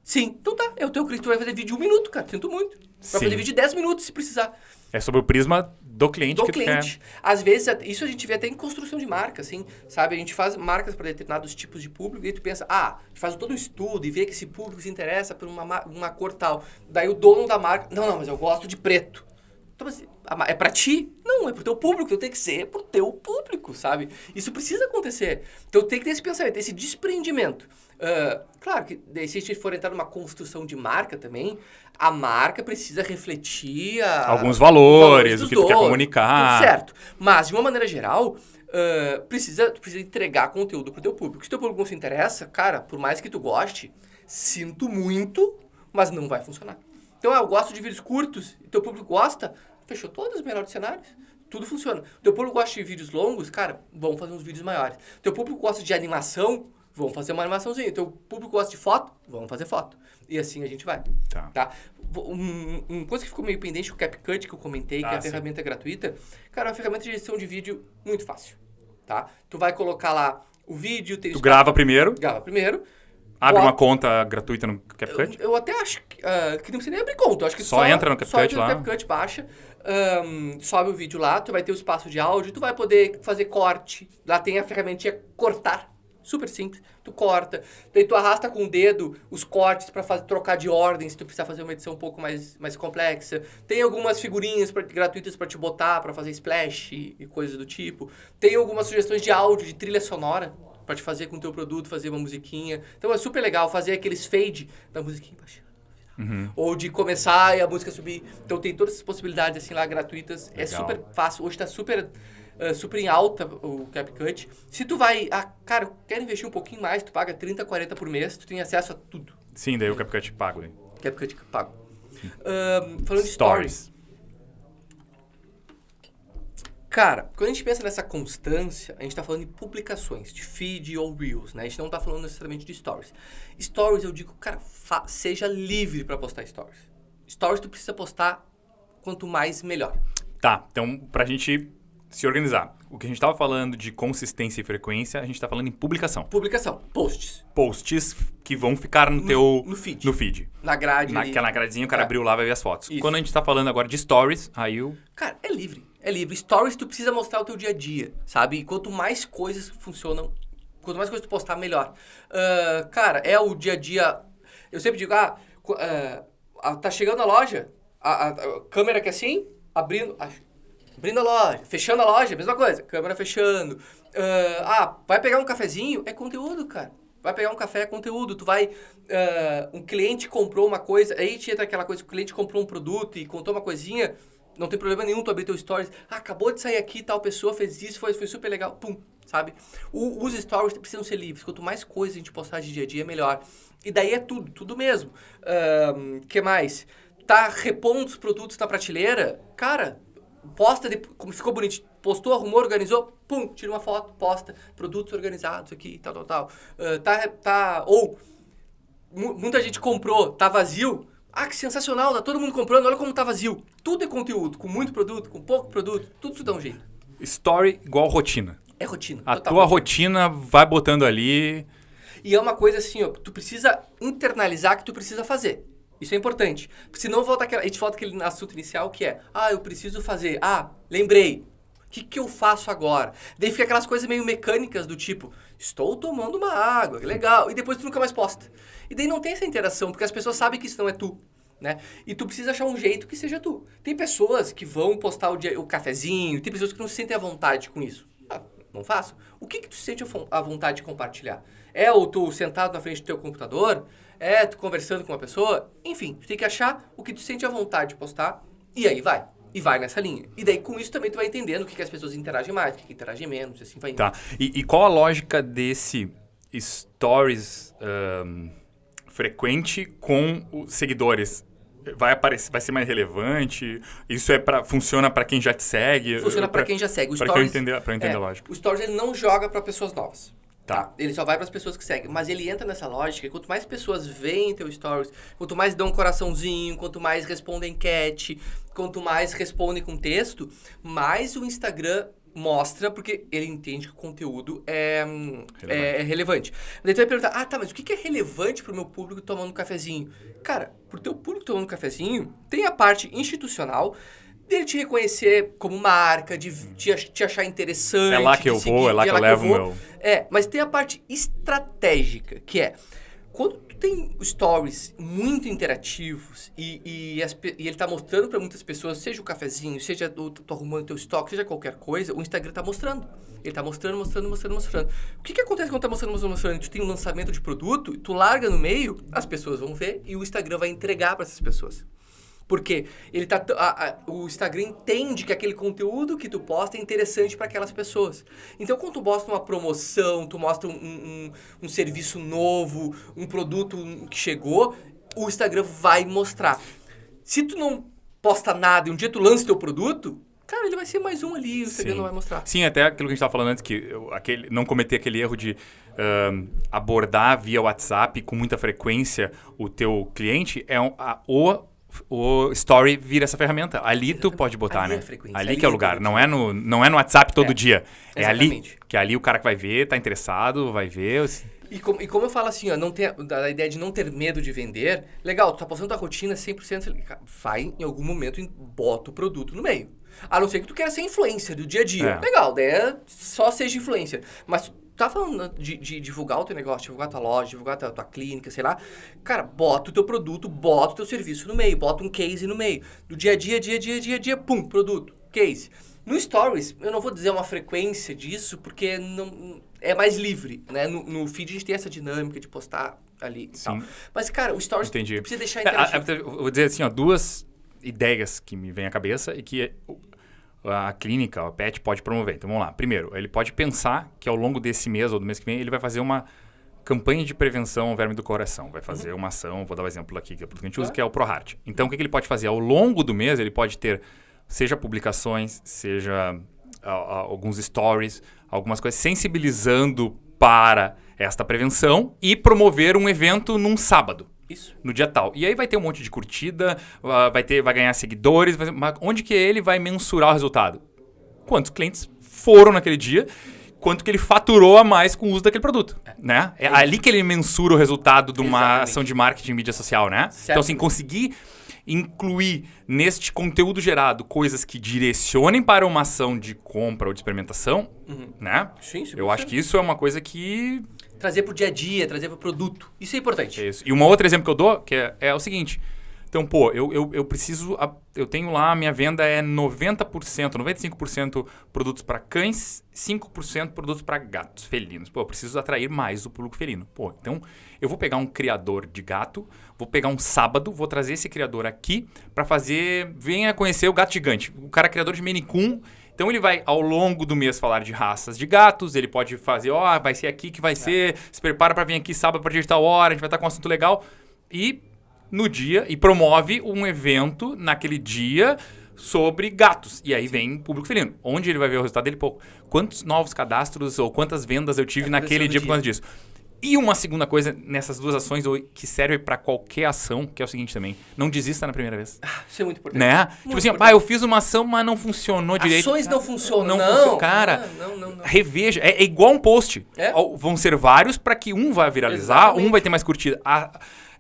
Sim. Então tá. É o teu cliente. Tu vai fazer vídeo de 1 minuto, cara. Sinto muito. Vai fazer vídeo de 10 minutos, se precisar. É sobre o prisma do cliente que cliente. Às vezes, isso a gente vê até em construção de marca, assim, sabe? A gente faz marcas para determinados tipos de público e aí tu pensa, a gente faz todo um estudo e vê que esse público se interessa por uma cor tal. Daí o dono da marca, não, mas eu gosto de preto. Então, mas, é pra ti? Não, é pro teu público. Então tem que ser pro teu público, sabe? Isso precisa acontecer. Então tem que ter esse pensamento, esse desprendimento. Claro que se a gente for entrar numa construção de marca também, a marca precisa refletir alguns valores, o que tu quer comunicar. Tudo certo. Mas, de uma maneira geral, precisa entregar conteúdo pro teu público. Se teu público não se interessa, cara, por mais que tu goste, sinto muito, mas não vai funcionar. Então, eu gosto de vídeos curtos e teu público gosta, fechou todos os melhores cenários. Tudo funciona. Teu público gosta de vídeos longos, cara, vamos fazer uns vídeos maiores. Teu público gosta de animação, vamos fazer uma animaçãozinha. Teu público gosta de foto, vamos fazer foto. E assim a gente vai. Tá? Uma coisa que ficou meio pendente, o CapCut que eu comentei, que é a ferramenta gratuita. Cara, é uma ferramenta de edição de vídeo muito fácil. Tá? Tu vai colocar lá o vídeo... Tu grava primeiro. Grava primeiro. Abre uma conta gratuita no CapCut? Eu até acho que não precisa nem abrir conta. Eu acho que só entra no CapCut lá. Só entra no CapCut, baixa, sobe o vídeo lá, tu vai ter o espaço de áudio, tu vai poder fazer corte. Lá tem a ferramentinha cortar. Super simples. Tu corta. Daí tu arrasta com o dedo os cortes para trocar de ordem, se tu precisar fazer uma edição um pouco mais complexa. Tem algumas figurinhas gratuitas para te botar, para fazer splash e coisas do tipo. Tem algumas sugestões de áudio, de trilha sonora, para te fazer com o teu produto, fazer uma musiquinha. Então é super legal fazer aqueles fade da musiquinha baixando no final. Ou de começar e a música subir. Então tem todas essas possibilidades assim lá gratuitas. Legal. É super fácil. Hoje tá super em alta o CapCut. Se tu vai... cara, eu quero investir um pouquinho mais, tu paga 30, 40 por mês, tu tem acesso a tudo. Sim, daí o CapCut pago. Hein? CapCut pago. Falando de stories. Cara, quando a gente pensa nessa constância, a gente tá falando de publicações, de feed ou reels, né? A gente não tá falando necessariamente de stories. Stories, eu digo, cara, seja livre para postar stories. Stories tu precisa postar quanto mais, melhor. Tá, então pra gente se organizar. O que a gente tava falando de consistência e frequência, a gente tá falando em publicação. Publicação, posts. Posts que vão ficar no feed. No feed. Na grade. Naquela gradezinha, o cara abriu lá, vai ver as fotos. Isso. Quando a gente tá falando agora de stories, aí o... Cara, é livre. É livre. Stories, tu precisa mostrar o teu dia a dia, sabe? E quanto mais coisas funcionam, quanto mais coisas tu postar, melhor. Cara, é o dia a dia... Eu sempre digo, tá chegando a loja, a câmera que é assim, abrindo a loja, fechando a loja, mesma coisa, câmera fechando. Vai pegar um cafezinho, é conteúdo, cara. Vai pegar um café, é conteúdo. Tu vai... um cliente comprou uma coisa, aí entra aquela coisa, o cliente comprou um produto e contou uma coisinha, não tem problema nenhum tu abrir teu stories. Acabou de sair aqui, tal pessoa fez isso, foi super legal. Pum, sabe? Os stories precisam ser livres. Quanto mais coisa a gente postar de dia a dia, melhor. E daí é tudo mesmo. Que mais? Tá repondo os produtos na prateleira? Cara, posta, como ficou bonito. Postou, arrumou, organizou, pum, tira uma foto, posta. Produtos organizados aqui, tal. Ou, muita gente comprou, tá vazio. Que sensacional, tá todo mundo comprando, olha como tá vazio. Tudo é conteúdo, com muito produto, com pouco produto, tudo dá um jeito. Story igual rotina. É rotina. A tua rotina vai botando ali. E é uma coisa assim, ó, tu precisa internalizar que tu precisa fazer. Isso é importante. Porque senão a gente volta aquele assunto inicial que é, eu preciso fazer. Lembrei. O que eu faço agora? Daí fica aquelas coisas meio mecânicas do tipo, estou tomando uma água, que legal. E depois tu nunca mais posta. E daí não tem essa interação, porque as pessoas sabem que isso não é tu, né? E tu precisa achar um jeito que seja tu. Tem pessoas que vão postar o cafezinho, tem pessoas que não se sentem à vontade com isso. Não faço. O que tu sente à vontade de compartilhar? É o tu sentado na frente do teu computador? É tu conversando com uma pessoa? Enfim, tu tem que achar o que tu sente à vontade de postar e aí vai. E vai nessa linha. E daí, com isso, também tu vai entendendo o que as pessoas interagem mais, o que interagem menos, e assim vai indo. Tá. E qual a lógica desse stories frequente com os seguidores? Vai ser mais relevante? Isso funciona para quem já te segue? Funciona para quem já segue. Para eu entender a lógica. O Stories ele não joga para pessoas novas. Tá. Ele só vai para as pessoas que seguem. Mas ele entra nessa lógica e quanto mais pessoas veem teu Stories, quanto mais dão um coraçãozinho, quanto mais respondem enquete, quanto mais respondem com texto, mais o Instagram mostra, porque ele entende que o conteúdo é relevante. Daí tu vai perguntar, mas o que é relevante pro meu público tomando um cafezinho? Cara, pro teu público tomando um cafezinho, tem a parte institucional, dele te reconhecer como marca, de te achar interessante. É lá que eu vou, é lá que eu levo o meu... Mas tem a parte estratégica, que é, quando tu tem stories muito interativos e ele tá mostrando para muitas pessoas, seja o cafezinho, seja tu arrumando teu estoque, seja qualquer coisa, o Instagram tá mostrando. Ele tá mostrando. O que acontece quando tá mostrando? Tu tem um lançamento de produto, tu larga no meio, as pessoas vão ver e o Instagram vai entregar para essas pessoas. Porque o Instagram entende que aquele conteúdo que tu posta é interessante para aquelas pessoas. Então, quando tu mostra uma promoção, tu mostra um serviço novo, um produto que chegou, o Instagram vai mostrar. Se tu não posta nada e um dia tu lança teu produto, cara, ele vai ser mais um ali, o Instagram não vai mostrar. Sim, até aquilo que a gente estava falando antes, que não cometer aquele erro de abordar via WhatsApp com muita frequência o teu cliente, o Story vira essa ferramenta. Ali tu pode botar, ali né? Ali que é o lugar. Não é no WhatsApp todo dia. É exatamente. ali. Que ali o cara que vai ver, tá interessado, vai ver. E como eu falo assim, a ideia de não ter medo de vender, legal, tu tá postando tua rotina 100%, vai em algum momento e bota o produto no meio. A não ser que tu queira ser influencer do dia a dia. Legal, daí só seja influencer. Mas tá falando de divulgar o teu negócio, divulgar a tua loja, divulgar a tua clínica, sei lá. Cara, bota o teu produto, bota o teu serviço no meio, bota um case no meio. Do dia a dia, pum, produto, case. No Stories, eu não vou dizer uma frequência disso, porque não é mais livre, né? No feed a gente tem essa dinâmica de postar ali e tal. Mas, cara, o Stories precisa deixar interativo. Eu vou dizer assim, duas ideias que me vêm à cabeça e que a clínica, a PET, pode promover. Então, vamos lá. Primeiro, ele pode pensar que ao longo desse mês ou do mês que vem, ele vai fazer uma campanha de prevenção ao verme do coração. Vai fazer uma ação, vou dar um exemplo aqui, que é o produto que a gente usa, que é o ProHeart. Então, o que ele pode fazer? Ao longo do mês, ele pode ter, seja publicações, seja alguns stories, algumas coisas, sensibilizando para esta prevenção e promover um evento num sábado. Isso. No dia tal. E aí vai ter um monte de curtida, vai ganhar seguidores, mas onde que ele vai mensurar o resultado? Quantos clientes foram naquele dia, quanto que ele faturou a mais com o uso daquele produto, né? É ali que ele mensura o resultado de uma ação de marketing em mídia social, né? Certo. Então, assim, conseguir incluir neste conteúdo gerado coisas que direcionem para uma ação de compra ou de experimentação, né? Sim, Eu acho que isso é uma coisa que... Trazer pro dia a dia, trazer pro produto. Isso é importante. É isso. E um outro exemplo que eu dou, que é o seguinte. Então, pô, eu preciso... Eu tenho lá, minha venda é 90%, 95% produtos para cães, 5% produtos para gatos, felinos. Pô, eu preciso atrair mais o público felino. Pô, então eu vou pegar um criador de gato, vou pegar um sábado, vou trazer esse criador aqui para fazer... Venha conhecer o gato gigante. O cara é criador de Maine Coon. Então ele vai, ao longo do mês, falar de raças de gatos, ele pode fazer, vai ser aqui que vai ser, se prepara para vir aqui sábado a partir de tal hora, a gente vai estar com um assunto legal. E no dia, e promove um evento naquele dia sobre gatos. E aí vem público felino. Onde ele vai ver o resultado dele? Pô, quantos novos cadastros ou quantas vendas eu tive naquele dia por causa disso? E uma segunda coisa nessas duas ações, que serve para qualquer ação, que é o seguinte também, não desista na primeira vez. Isso é muito importante. Né? Muito Tipo assim, importante. eu fiz uma ação, mas não funcionou direito. Ações não funcionam. Não funcionou. Cara, Não. reveja. É igual um post. É? Vão ser vários para que um vai viralizar, Exatamente. um vai ter mais curtida.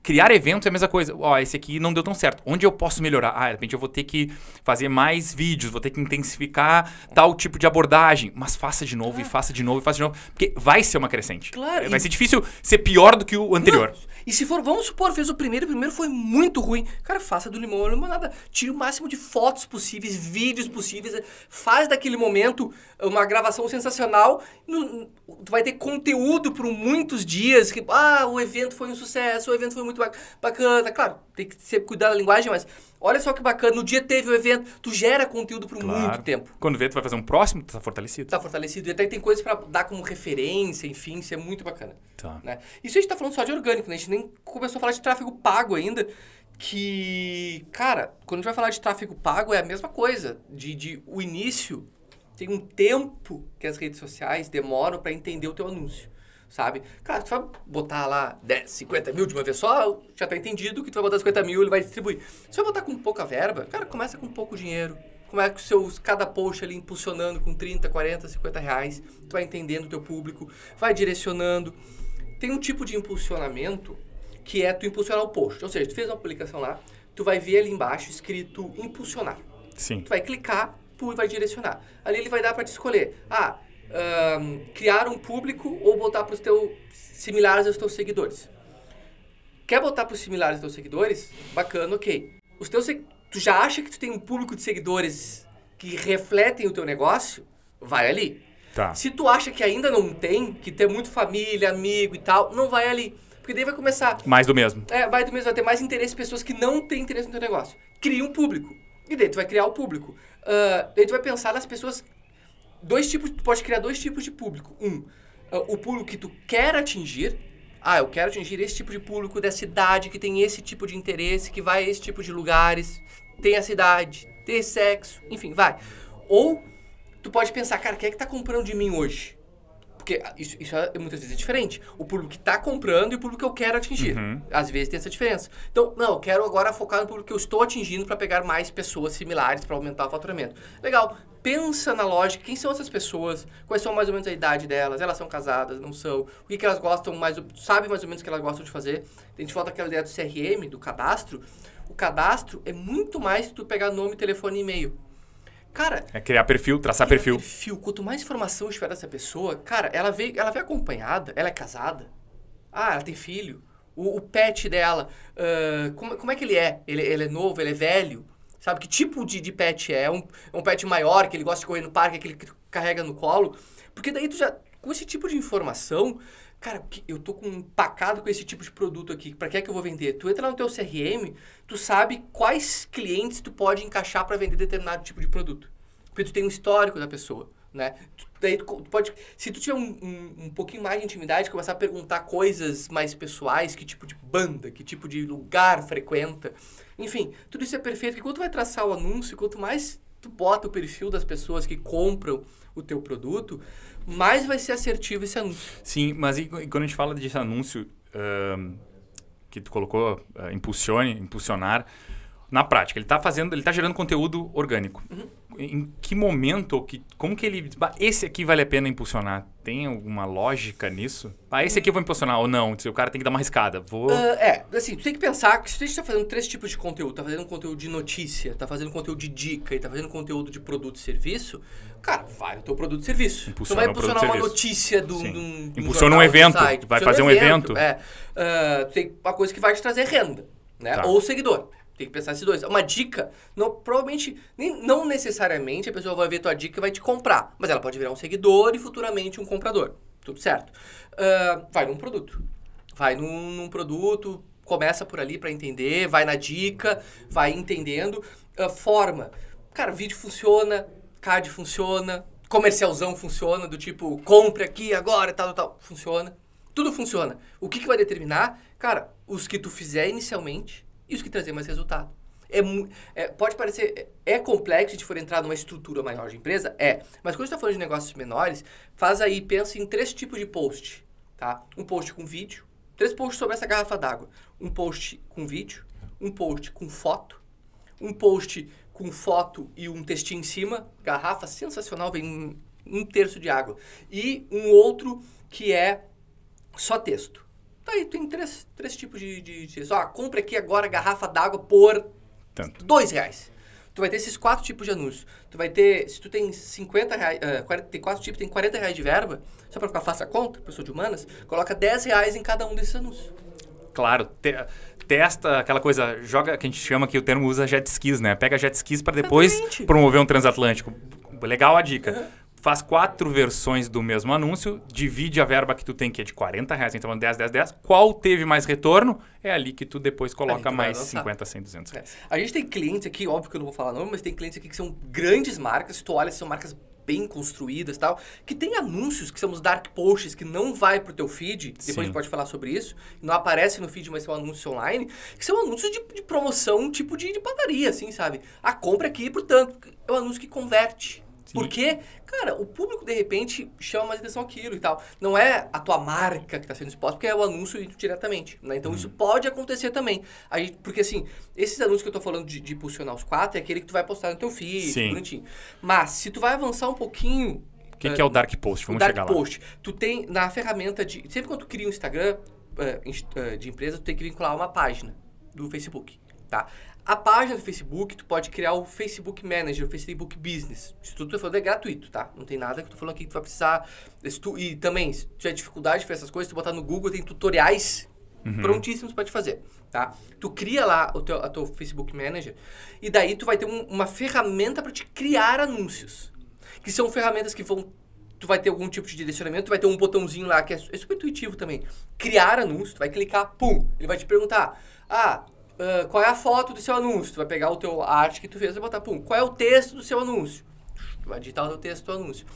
Criar eventos é a mesma coisa. Esse aqui não deu tão certo. Onde eu posso melhorar? De repente eu vou ter que fazer mais vídeos, vou ter que intensificar tal tipo de abordagem. Mas faça de novo, e faça de novo, e faça de novo. Porque vai ser uma crescente. Claro. Vai ser difícil ser pior do que o anterior. Não. E se for, vamos supor, fez o primeiro foi muito ruim. Cara, faça do limão a limonada. Tire o máximo de fotos possíveis, vídeos possíveis. Faz daquele momento uma gravação sensacional. Tu vai ter conteúdo por muitos dias. Que, o evento foi um sucesso, o evento foi muito bacana. Claro, tem que sempre cuidar da linguagem, mas olha só que bacana. No dia teve o evento, tu gera conteúdo por muito tempo. Quando vê, tu vai fazer um próximo, tu tá fortalecido. Tá fortalecido. E até tem coisas pra dar como referência, enfim, isso é muito bacana. Tá. Né? Isso a gente tá falando só de orgânico, né? A gente nem começou a falar de tráfego pago ainda, que, cara, quando a gente vai falar de tráfego pago é a mesma coisa. O início tem um tempo que as redes sociais demoram pra entender o teu anúncio, sabe? Claro, tu vai botar lá 10, 50 mil de uma vez só, já tá entendido que tu vai botar 50 mil, ele vai distribuir. Se vai botar com pouca verba, cara, começa com pouco dinheiro. Começa com cada post ali impulsionando com 30, 40, 50 reais. Tu vai entendendo o teu público, vai direcionando. Tem um tipo de impulsionamento que é tu impulsionar o post. Ou seja, tu fez uma publicação lá, tu vai ver ali embaixo escrito impulsionar. Sim. Tu vai clicar e vai direcionar. Ali ele vai dar para te escolher. Criar um público ou botar para os teus similares aos teus seguidores. Quer botar para os similares aos teus seguidores? Bacana, ok. Tu já acha que tu tem um público de seguidores que refletem o teu negócio? Vai ali. Tá. Se tu acha que ainda não tem, que tem muito família, amigo e tal, não vai ali. Porque daí vai começar... Mais do mesmo. Vai ter mais interesse em pessoas que não têm interesse no teu negócio. Cria um público. E daí tu vai criar o público. Daí tu vai pensar nas pessoas... Tu pode criar dois tipos de público. O público que tu quer atingir. Eu quero atingir esse tipo de público dessa idade, que tem esse tipo de interesse, que vai a esse tipo de lugares, tem essa idade, tem esse sexo, enfim, vai. Ou tu pode pensar, cara, quem é que tá comprando de mim hoje? Porque isso muitas vezes é diferente. O público que tá comprando e o público que eu quero atingir. Às vezes tem essa diferença. Então, eu quero agora focar no público que eu estou atingindo para pegar mais pessoas similares para aumentar o faturamento. Legal. Pensa na lógica, quem são essas pessoas, quais são mais ou menos a idade delas, elas são casadas, não são, o que elas gostam sabe mais ou menos o que elas gostam de fazer. A gente volta àquela ideia do CRM, do cadastro. O cadastro é muito mais que tu pegar nome, telefone e e-mail. Cara... É criar perfil, traçar perfil. Quanto mais informação tiver dessa pessoa, cara, ela veio acompanhada, ela é casada, ela tem filho, o pet dela, como é que ele é? Ele é novo, ele é velho? Sabe, que tipo de pet é? É um pet maior, que ele gosta de correr no parque, aquele que carrega no colo? Porque daí tu já, com esse tipo de informação, cara, eu tô empacado com esse tipo de produto aqui, pra que é que eu vou vender? Tu entra no teu CRM, tu sabe quais clientes tu pode encaixar pra vender determinado tipo de produto. Porque tu tem um histórico da pessoa, né? Daí tu pode, se tu tiver um pouquinho mais de intimidade, começar a perguntar coisas mais pessoais, que tipo de banda, que tipo de lugar frequenta. Enfim, tudo isso é perfeito, porque quando tu vai traçar o anúncio, quanto mais tu bota o perfil das pessoas que compram o teu produto, mais vai ser assertivo esse anúncio. Sim, mas e quando a gente fala desse anúncio que tu colocou, impulsionar, na prática, ele tá gerando conteúdo orgânico. Em que momento, como que ele... Esse aqui vale a pena impulsionar? Tem alguma lógica nisso? Esse aqui eu vou impulsionar ou não? O cara tem que dar uma arriscada. Assim, tu tem que pensar que se a gente tá fazendo 3 tipos de conteúdo, tá fazendo conteúdo de notícia, tá fazendo conteúdo de dica e tá fazendo conteúdo de produto e serviço, cara, vai no teu produto e serviço. Tu vai impulsionar uma notícia de um impulsiona um evento, vai fazer um evento. Tem uma coisa que vai te trazer renda, né? Tá. Ou seguidor. Tem que pensar esses dois. Uma dica, provavelmente, não necessariamente a pessoa vai ver tua dica e vai te comprar. Mas ela pode virar um seguidor e futuramente um comprador. Tudo certo. Vai num produto. Vai num produto, começa por ali para entender, vai na dica, vai entendendo. Forma. Cara, vídeo funciona, card funciona, comercialzão funciona, do tipo, compre aqui agora, tal. Funciona. Tudo funciona. O que vai determinar? Cara, os que tu fizer inicialmente... e os que trazer mais resultado. Pode parecer... É complexo de for entrar numa estrutura maior de empresa? Mas quando a gente está falando de negócios menores, pensa em 3 tipos de post. Tá? Um post com vídeo. 3 posts sobre essa garrafa d'água. Um post com vídeo. Um post com foto. Um post com foto e um textinho em cima. Garrafa sensacional, vem 1/3 de água. E um outro que é só texto. Aí tem 3 tipos de compra aqui agora garrafa d'água por R$2. Tu vai ter esses 4 tipos de anúncios. Tu vai ter, se tu tem R$50, tem 4 tipos, tem R$40 de verba, só para ficar fácil a conta, pessoa de humanas, coloca R$10 em cada um desses anúncios. Claro, testa aquela coisa, joga, que a gente chama que o termo usa jet skis, né? Pega jet skis para depois promover um transatlântico. Legal a dica. Faz 4 versões do mesmo anúncio, divide a verba que tu tem, que é de R$40, então 10. Qual teve mais retorno? É ali que tu depois coloca mais 50, 100, R$200. A gente tem clientes aqui, óbvio que eu não vou falar nome, mas tem clientes aqui que são grandes marcas, se tu olha, são marcas bem construídas e tal, que tem anúncios que são os dark posts, que não vai pro teu feed, depois a gente pode falar sobre isso, não aparece no feed, mas são anúncios online, que são anúncios de promoção, tipo de padaria, assim, sabe? A compra aqui, portanto, é um anúncio que converte. Porque, cara, o público, de repente, chama mais atenção aquilo e tal. Não é a tua marca que está sendo exposta, porque é o anúncio diretamente, né? Então, isso pode acontecer também. Porque, assim, esses anúncios que eu tô falando de impulsionar os 4 é aquele que tu vai postar no teu feed, bonitinho. Mas, se tu vai avançar um pouquinho... O que é o Dark Post? Vamos chegar lá. O Dark Post. Tu tem, na ferramenta de... Sempre quando tu cria um Instagram de empresa, tu tem que vincular uma página do Facebook, tá? A página do Facebook, tu pode criar o Facebook Manager, o Facebook Business. Isso tudo que eu tô falando é gratuito, tá? Não tem nada que eu tô falando aqui que tu vai precisar... E também, se tu tiver dificuldade de fazer essas coisas, tu botar no Google, tem tutoriais prontíssimos pra te fazer, tá? Tu cria lá a teu Facebook Manager e daí tu vai ter uma ferramenta pra te criar anúncios. Que são ferramentas que vão... Tu vai ter algum tipo de direcionamento, tu vai ter um botãozinho lá que é super intuitivo também. Criar anúncio, tu vai clicar, pum, ele vai te perguntar, qual é a foto do seu anúncio? Tu vai pegar a arte que tu fez e botar, pum, qual é o texto do seu anúncio? Tu vai digitar o texto do anúncio.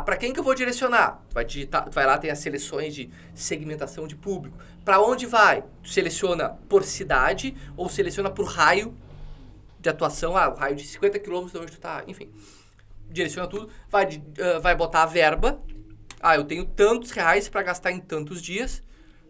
Pra quem que eu vou direcionar? Tu vai digitar, tu vai lá, tem as seleções de segmentação de público. Pra onde vai? Tu seleciona por cidade ou seleciona por raio de atuação, o raio de 50 km de onde tu tá, enfim. Direciona tudo, vai botar a verba. Eu tenho tantos reais pra gastar em tantos dias.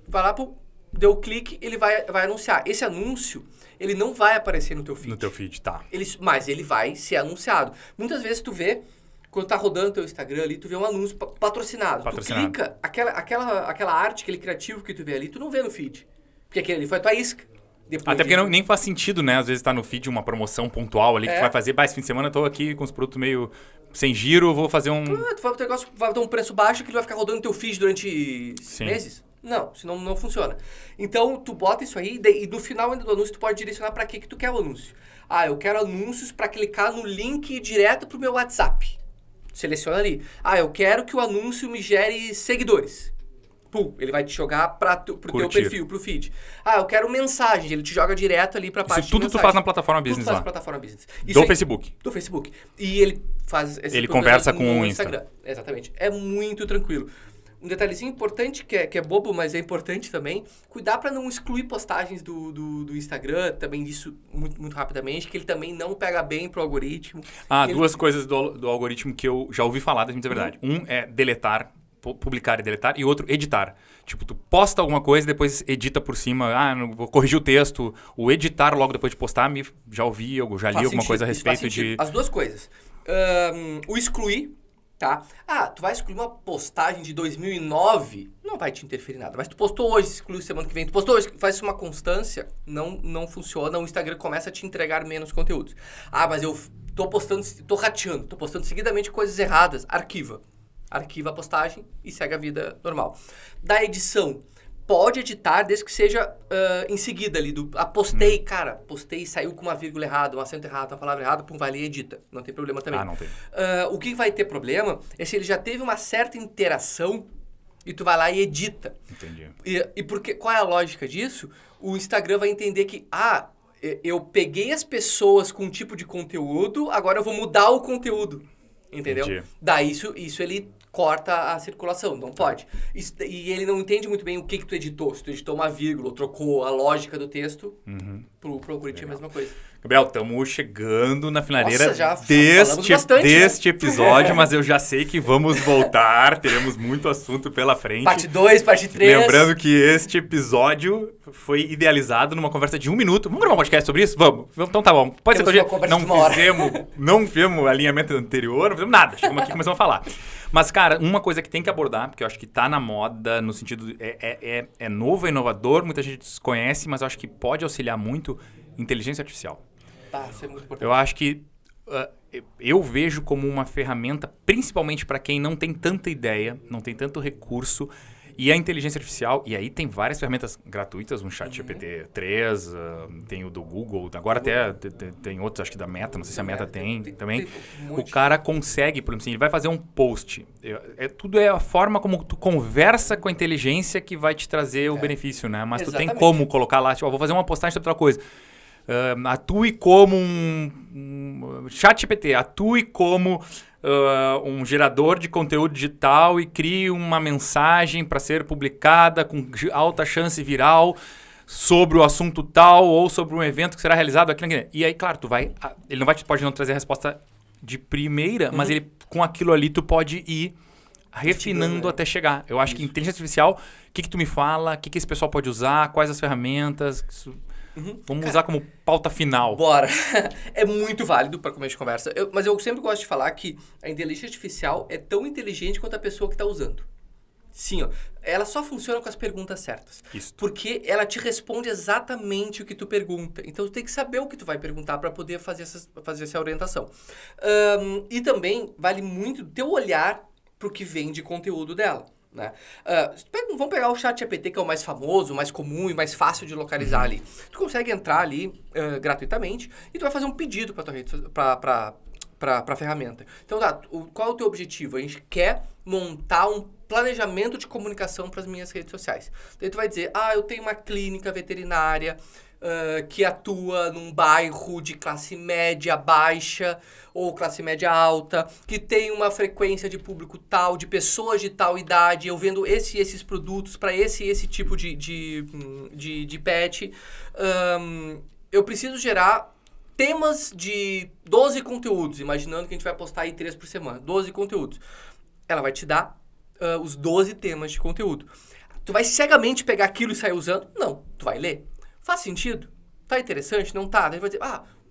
Vai lá, pum, deu o clique, ele vai anunciar. Esse anúncio, ele não vai aparecer no teu feed. No teu feed, tá. Mas ele vai ser anunciado. Muitas vezes tu vê, quando tá rodando teu Instagram ali, tu vê um anúncio patrocinado. Tu clica, aquela arte, aquele criativo que tu vê ali, tu não vê no feed. Porque aquele ali foi a tua isca. Até porque nem faz sentido, né? Às vezes tá no feed uma promoção pontual ali que tu vai fazer. Esse fim de semana eu tô aqui com os produtos meio sem giro, vou fazer um... Tu vai ter um preço baixo que ele vai ficar rodando no teu feed durante meses. Não, senão não funciona. Então, tu bota isso aí e no final ainda do anúncio tu pode direcionar pra que tu quer o anúncio. Eu quero anúncios pra clicar no link direto pro meu WhatsApp. Seleciona ali. Eu quero que o anúncio me gere seguidores. Pum, ele vai te jogar pro teu perfil, pro feed. Eu quero mensagem, ele te joga direto ali pra parte de mensagem. Tudo tu faz na plataforma Business lá. Tudo faz na plataforma Business. Do Facebook. Do Facebook. E ele faz... Ele conversa com o Instagram. Exatamente. É muito tranquilo. um detalhezinho importante, que é bobo, mas é importante também, cuidar para não excluir postagens do Instagram, também disso muito, muito rapidamente, que ele também não pega bem pro algoritmo. Duas coisas do algoritmo que eu já ouvi falar, da verdade. Um é deletar, publicar e deletar, e outro, editar. Tipo, tu posta alguma coisa e depois edita por cima. Não vou corrigir o texto. O editar logo depois de postar, já ouvi, eu já li alguma coisa a respeito de... As duas coisas. O excluir, tá? Tu vai excluir uma postagem de 2009, não vai te interferir em nada. Mas tu postou hoje, excluiu semana que vem. Tu postou hoje, faz uma constância, não funciona. O Instagram começa a te entregar menos conteúdos. Mas eu tô postando, tô rateando, tô postando seguidamente coisas erradas. Arquiva a postagem e segue a vida normal. Da edição, pode editar desde que seja em seguida ali. Postei, saiu com uma vírgula errada, um acento errado, uma palavra errada, vai ali e edita. Não tem problema também. Não tem. O que vai ter problema é se ele já teve uma certa interação e tu vai lá e edita. Entendi. Qual é a lógica disso? O Instagram vai entender que, eu peguei as pessoas com um tipo de conteúdo, agora eu vou mudar o conteúdo. Entendeu? Entendi. Daí isso ele corta a circulação, não pode. E ele não entende muito bem o que tu editou. Se tu editou uma vírgula ou trocou a lógica do texto, pro algoritmo é a mesma coisa. Gabriel, estamos chegando na finaleira deste deste episódio, mas eu já sei que vamos voltar, teremos muito assunto pela frente. Parte 2, parte 3. Lembrando que este episódio foi idealizado numa conversa de 1 minuto. Vamos gravar um podcast sobre isso? Vamos. Então tá bom. Pode ser hoje. Não fizemos alinhamento anterior, não fizemos nada. Chegamos aqui e começamos a falar. Mas, cara, uma coisa que tem que abordar, porque eu acho que tá na moda, no sentido... É novo, é inovador, muita gente desconhece, mas eu acho que pode auxiliar muito, inteligência artificial. Isso é muito importante. Eu acho que eu vejo como uma ferramenta, principalmente para quem não tem tanta ideia, não tem tanto recurso, e a inteligência artificial, e aí tem várias ferramentas gratuitas, um ChatGPT 3, tem o do Google, agora até tem outros, acho que da Meta, não sei se a Meta tem também. O cara consegue, por exemplo, assim, ele vai fazer um post. Tudo é a forma como tu conversa com a inteligência que vai te trazer o benefício, né? Mas tu tem como colocar lá, tipo, vou fazer uma postagem sobre outra coisa. Atue como um ChatGPT, atue como um gerador de conteúdo digital e crie uma mensagem para ser publicada com alta chance viral sobre o assunto tal ou sobre um evento que será realizado aqui. E aí, claro, ele pode não trazer a resposta de primeira, mas ele, com aquilo ali tu pode ir refinando até chegar. Eu acho que inteligência artificial, o que tu me fala, o que esse pessoal pode usar, quais as ferramentas... Vamos usar como pauta final. Bora. É muito válido para começo de conversa. Mas eu sempre gosto de falar que a inteligência artificial é tão inteligente quanto a pessoa que está usando. Sim, ela só funciona com as perguntas certas. Isso. Porque ela te responde exatamente o que tu pergunta. Então, tu tem que saber o que tu vai perguntar para poder fazer essa orientação. E também vale muito o teu olhar para o que vem de conteúdo dela. Né? Vamos pegar o ChatGPT, que é o mais famoso, o mais comum e mais fácil de localizar ali. Tu consegue entrar ali gratuitamente e tu vai fazer um pedido para a ferramenta. Então, qual é o teu objetivo? A gente quer montar um planejamento de comunicação para as minhas redes sociais. Daí tu vai dizer, eu tenho uma clínica veterinária que atua num bairro de classe média baixa ou classe média alta, que tem uma frequência de público tal, de pessoas de tal idade, eu vendo esses produtos para esse tipo de pet. Eu preciso gerar temas de 12 conteúdos, imaginando que a gente vai postar aí 3 por semana, 12 conteúdos. Ela vai te dar os 12 temas de conteúdo. Tu vai cegamente pegar aquilo e sair usando? Não, tu vai ler. Faz sentido? Tá interessante? Não tá? Daí vai dizer,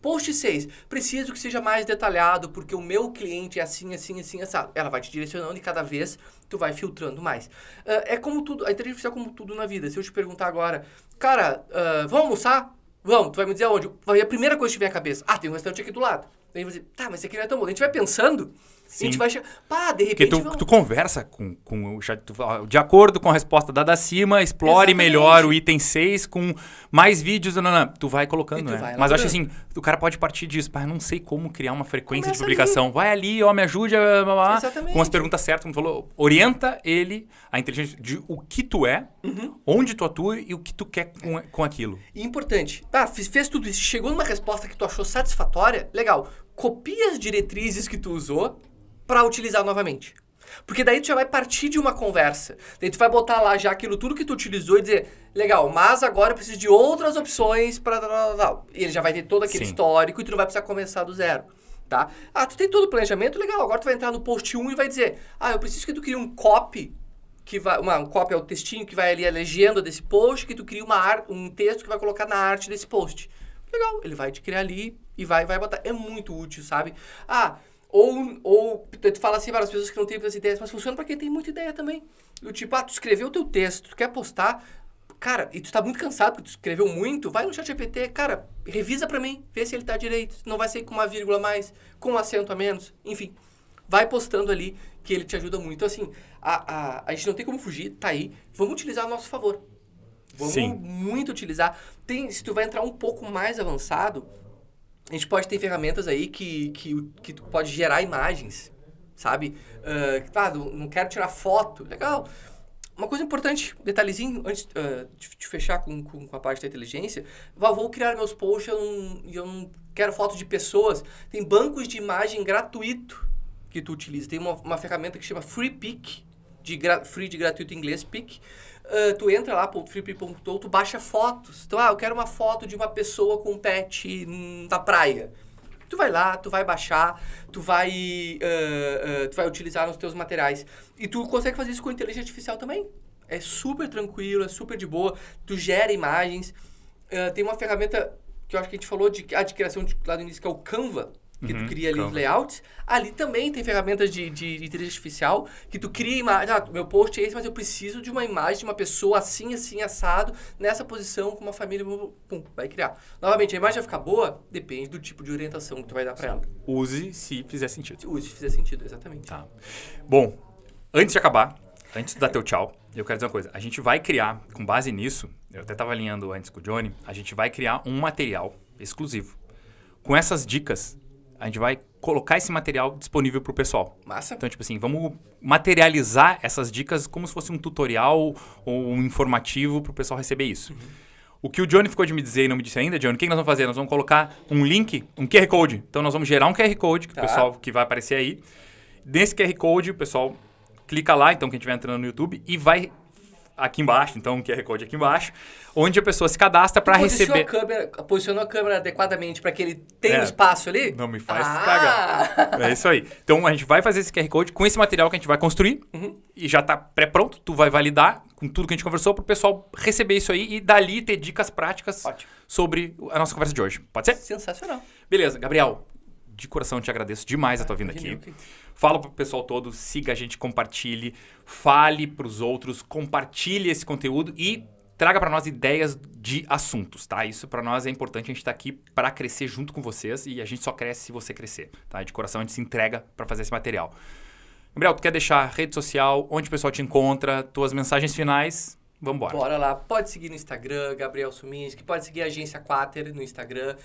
post 6, preciso que seja mais detalhado, porque o meu cliente é assim, assim, assim, assado. Ela vai te direcionando e cada vez tu vai filtrando mais. É como tudo, a inteligência artificial é como tudo na vida. Se eu te perguntar agora, cara, vamos almoçar? Vamos, tu vai me dizer aonde? Vai a primeira coisa que tiver à cabeça. Tem um restaurante aqui do lado. Daí você, mas esse aqui não é tão bom. A gente vai pensando, sim, a gente vai chegar, de repente... Porque tu conversa com o chat, de acordo com a resposta dada acima, explore exatamente melhor o item 6 com mais vídeos, tu vai colocando, né? Mas eu acho assim, o cara pode partir disso, não sei como criar uma frequência de publicação. Vai ali, me ajude, com as perguntas certas, como tu falou, orienta ele, a inteligência, de o que tu é, onde tu atua e o que tu quer com aquilo. E importante, fez tudo isso, chegou numa resposta que tu achou satisfatória, legal. Copia as diretrizes que tu usou para utilizar novamente. Porque daí tu já vai partir de uma conversa. Daí tu vai botar lá já aquilo tudo que tu utilizou e dizer, legal, mas agora eu preciso de outras opções para tal. E ele já vai ter todo aquele histórico e tu não vai precisar começar do zero, tá? Ah, tu tem todo o planejamento, legal, agora tu vai entrar no post 1 e vai dizer, eu preciso que tu crie um copy, que vai, um copy é o textinho que vai ali a legenda desse post, que tu cria um texto que vai colocar na arte desse post. Legal, ele vai te criar ali e vai botar. É muito útil, sabe? Ou tu fala assim para as pessoas que não têm muitas ideias, mas funciona para quem tem muita ideia também. Tu escreveu o teu texto, tu quer postar, cara, e tu tá muito cansado porque tu escreveu muito, vai no ChatGPT, cara, revisa para mim, vê se ele tá direito, não vai ser com uma vírgula a mais, com um acento a menos, enfim. Vai postando ali que ele te ajuda muito. Então, assim, a gente não tem como fugir, tá aí, vamos utilizar a nosso favor. Vamos muito utilizar. Se tu vai entrar um pouco mais avançado, a gente pode ter ferramentas aí que tu pode gerar imagens, sabe? Não quero tirar foto. Legal. Uma coisa importante, detalhezinho, antes de fechar com a parte da inteligência, vou criar meus posts e eu não quero foto de pessoas. Tem bancos de imagem gratuito que tu utiliza. Tem uma ferramenta que chama FreePic, free de gratuito em inglês, Pic. Tu entra lá, .freepik.to, tu baixa fotos. Então, eu quero uma foto de uma pessoa com um pet na praia. Tu vai lá, tu vai baixar, tu vai utilizar nos teus materiais. E tu consegue fazer isso com inteligência artificial também. É super tranquilo, é super de boa. Tu gera imagens. Tem uma ferramenta que eu acho que a gente falou de criação lá no início, que é o Canva, que tu cria ali os layouts. Ali também tem ferramentas de inteligência artificial, que tu cria imagem. Meu post é esse, mas eu preciso de uma imagem de uma pessoa assim, assim, assado, nessa posição, com uma família, pum, vai criar. Novamente, a imagem vai ficar boa? Depende do tipo de orientação que tu vai dar pra ela. Use se fizer sentido. Use se fizer sentido, exatamente. Tá. Bom, antes de acabar, antes de dar teu tchau, eu quero dizer uma coisa. A gente vai criar, com base nisso, eu até estava alinhando antes com o Johnny, a gente vai criar um material exclusivo. Com essas dicas, a gente vai colocar esse material disponível para o pessoal. Massa. Então, tipo assim, vamos materializar essas dicas como se fosse um tutorial ou um informativo para o pessoal receber isso. O que o Johnny ficou de me dizer e não me disse ainda, Johnny, o que nós vamos fazer? Nós vamos colocar um link, um QR Code. Então, nós vamos gerar um QR Code que o pessoal que vai aparecer aí. Nesse QR Code, o pessoal clica lá, então, quem estiver entrando no YouTube, e vai aqui embaixo, então, um QR Code aqui embaixo, onde a pessoa se cadastra para receber... Posicionou a câmera adequadamente para que ele tenha um espaço ali? Não me faz cagar. É isso aí. Então, a gente vai fazer esse QR Code com esse material que a gente vai construir e já está pré-pronto. Tu vai validar com tudo que a gente conversou para o pessoal receber isso aí e dali ter dicas práticas sobre a nossa conversa de hoje. Pode ser? Sensacional. Beleza. Gabriel, de coração eu te agradeço demais a tua vinda aqui. Fala pro pessoal todo, siga a gente, compartilhe, fale pros outros, compartilhe esse conteúdo e traga para nós ideias de assuntos, tá? Isso para nós é importante, a gente tá aqui para crescer junto com vocês e a gente só cresce se você crescer, tá? De coração a gente se entrega para fazer esse material. Gabriel, tu quer deixar rede social, onde o pessoal te encontra, tuas mensagens finais? Vamos embora. Bora lá. Pode seguir no Instagram, Gabriel Suminski. Pode seguir a Agência Quater no Instagram.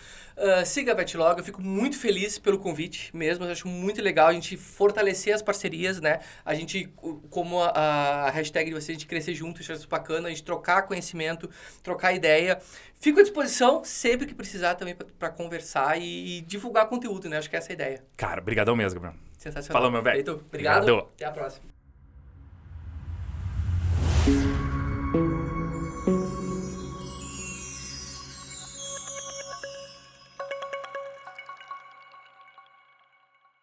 Siga a Vetlog. Eu fico muito feliz pelo convite mesmo. Eu acho muito legal a gente fortalecer as parcerias, né? A gente, como a hashtag de vocês, a gente crescer junto. Isso é super bacana. A gente trocar conhecimento, trocar ideia. Fico à disposição sempre que precisar também para conversar e divulgar conteúdo, né? Acho que essa é a ideia. Cara, brigadão mesmo, Gabriel. Sensacional. Falou, meu velho. Obrigado. Obrigado. Até a próxima.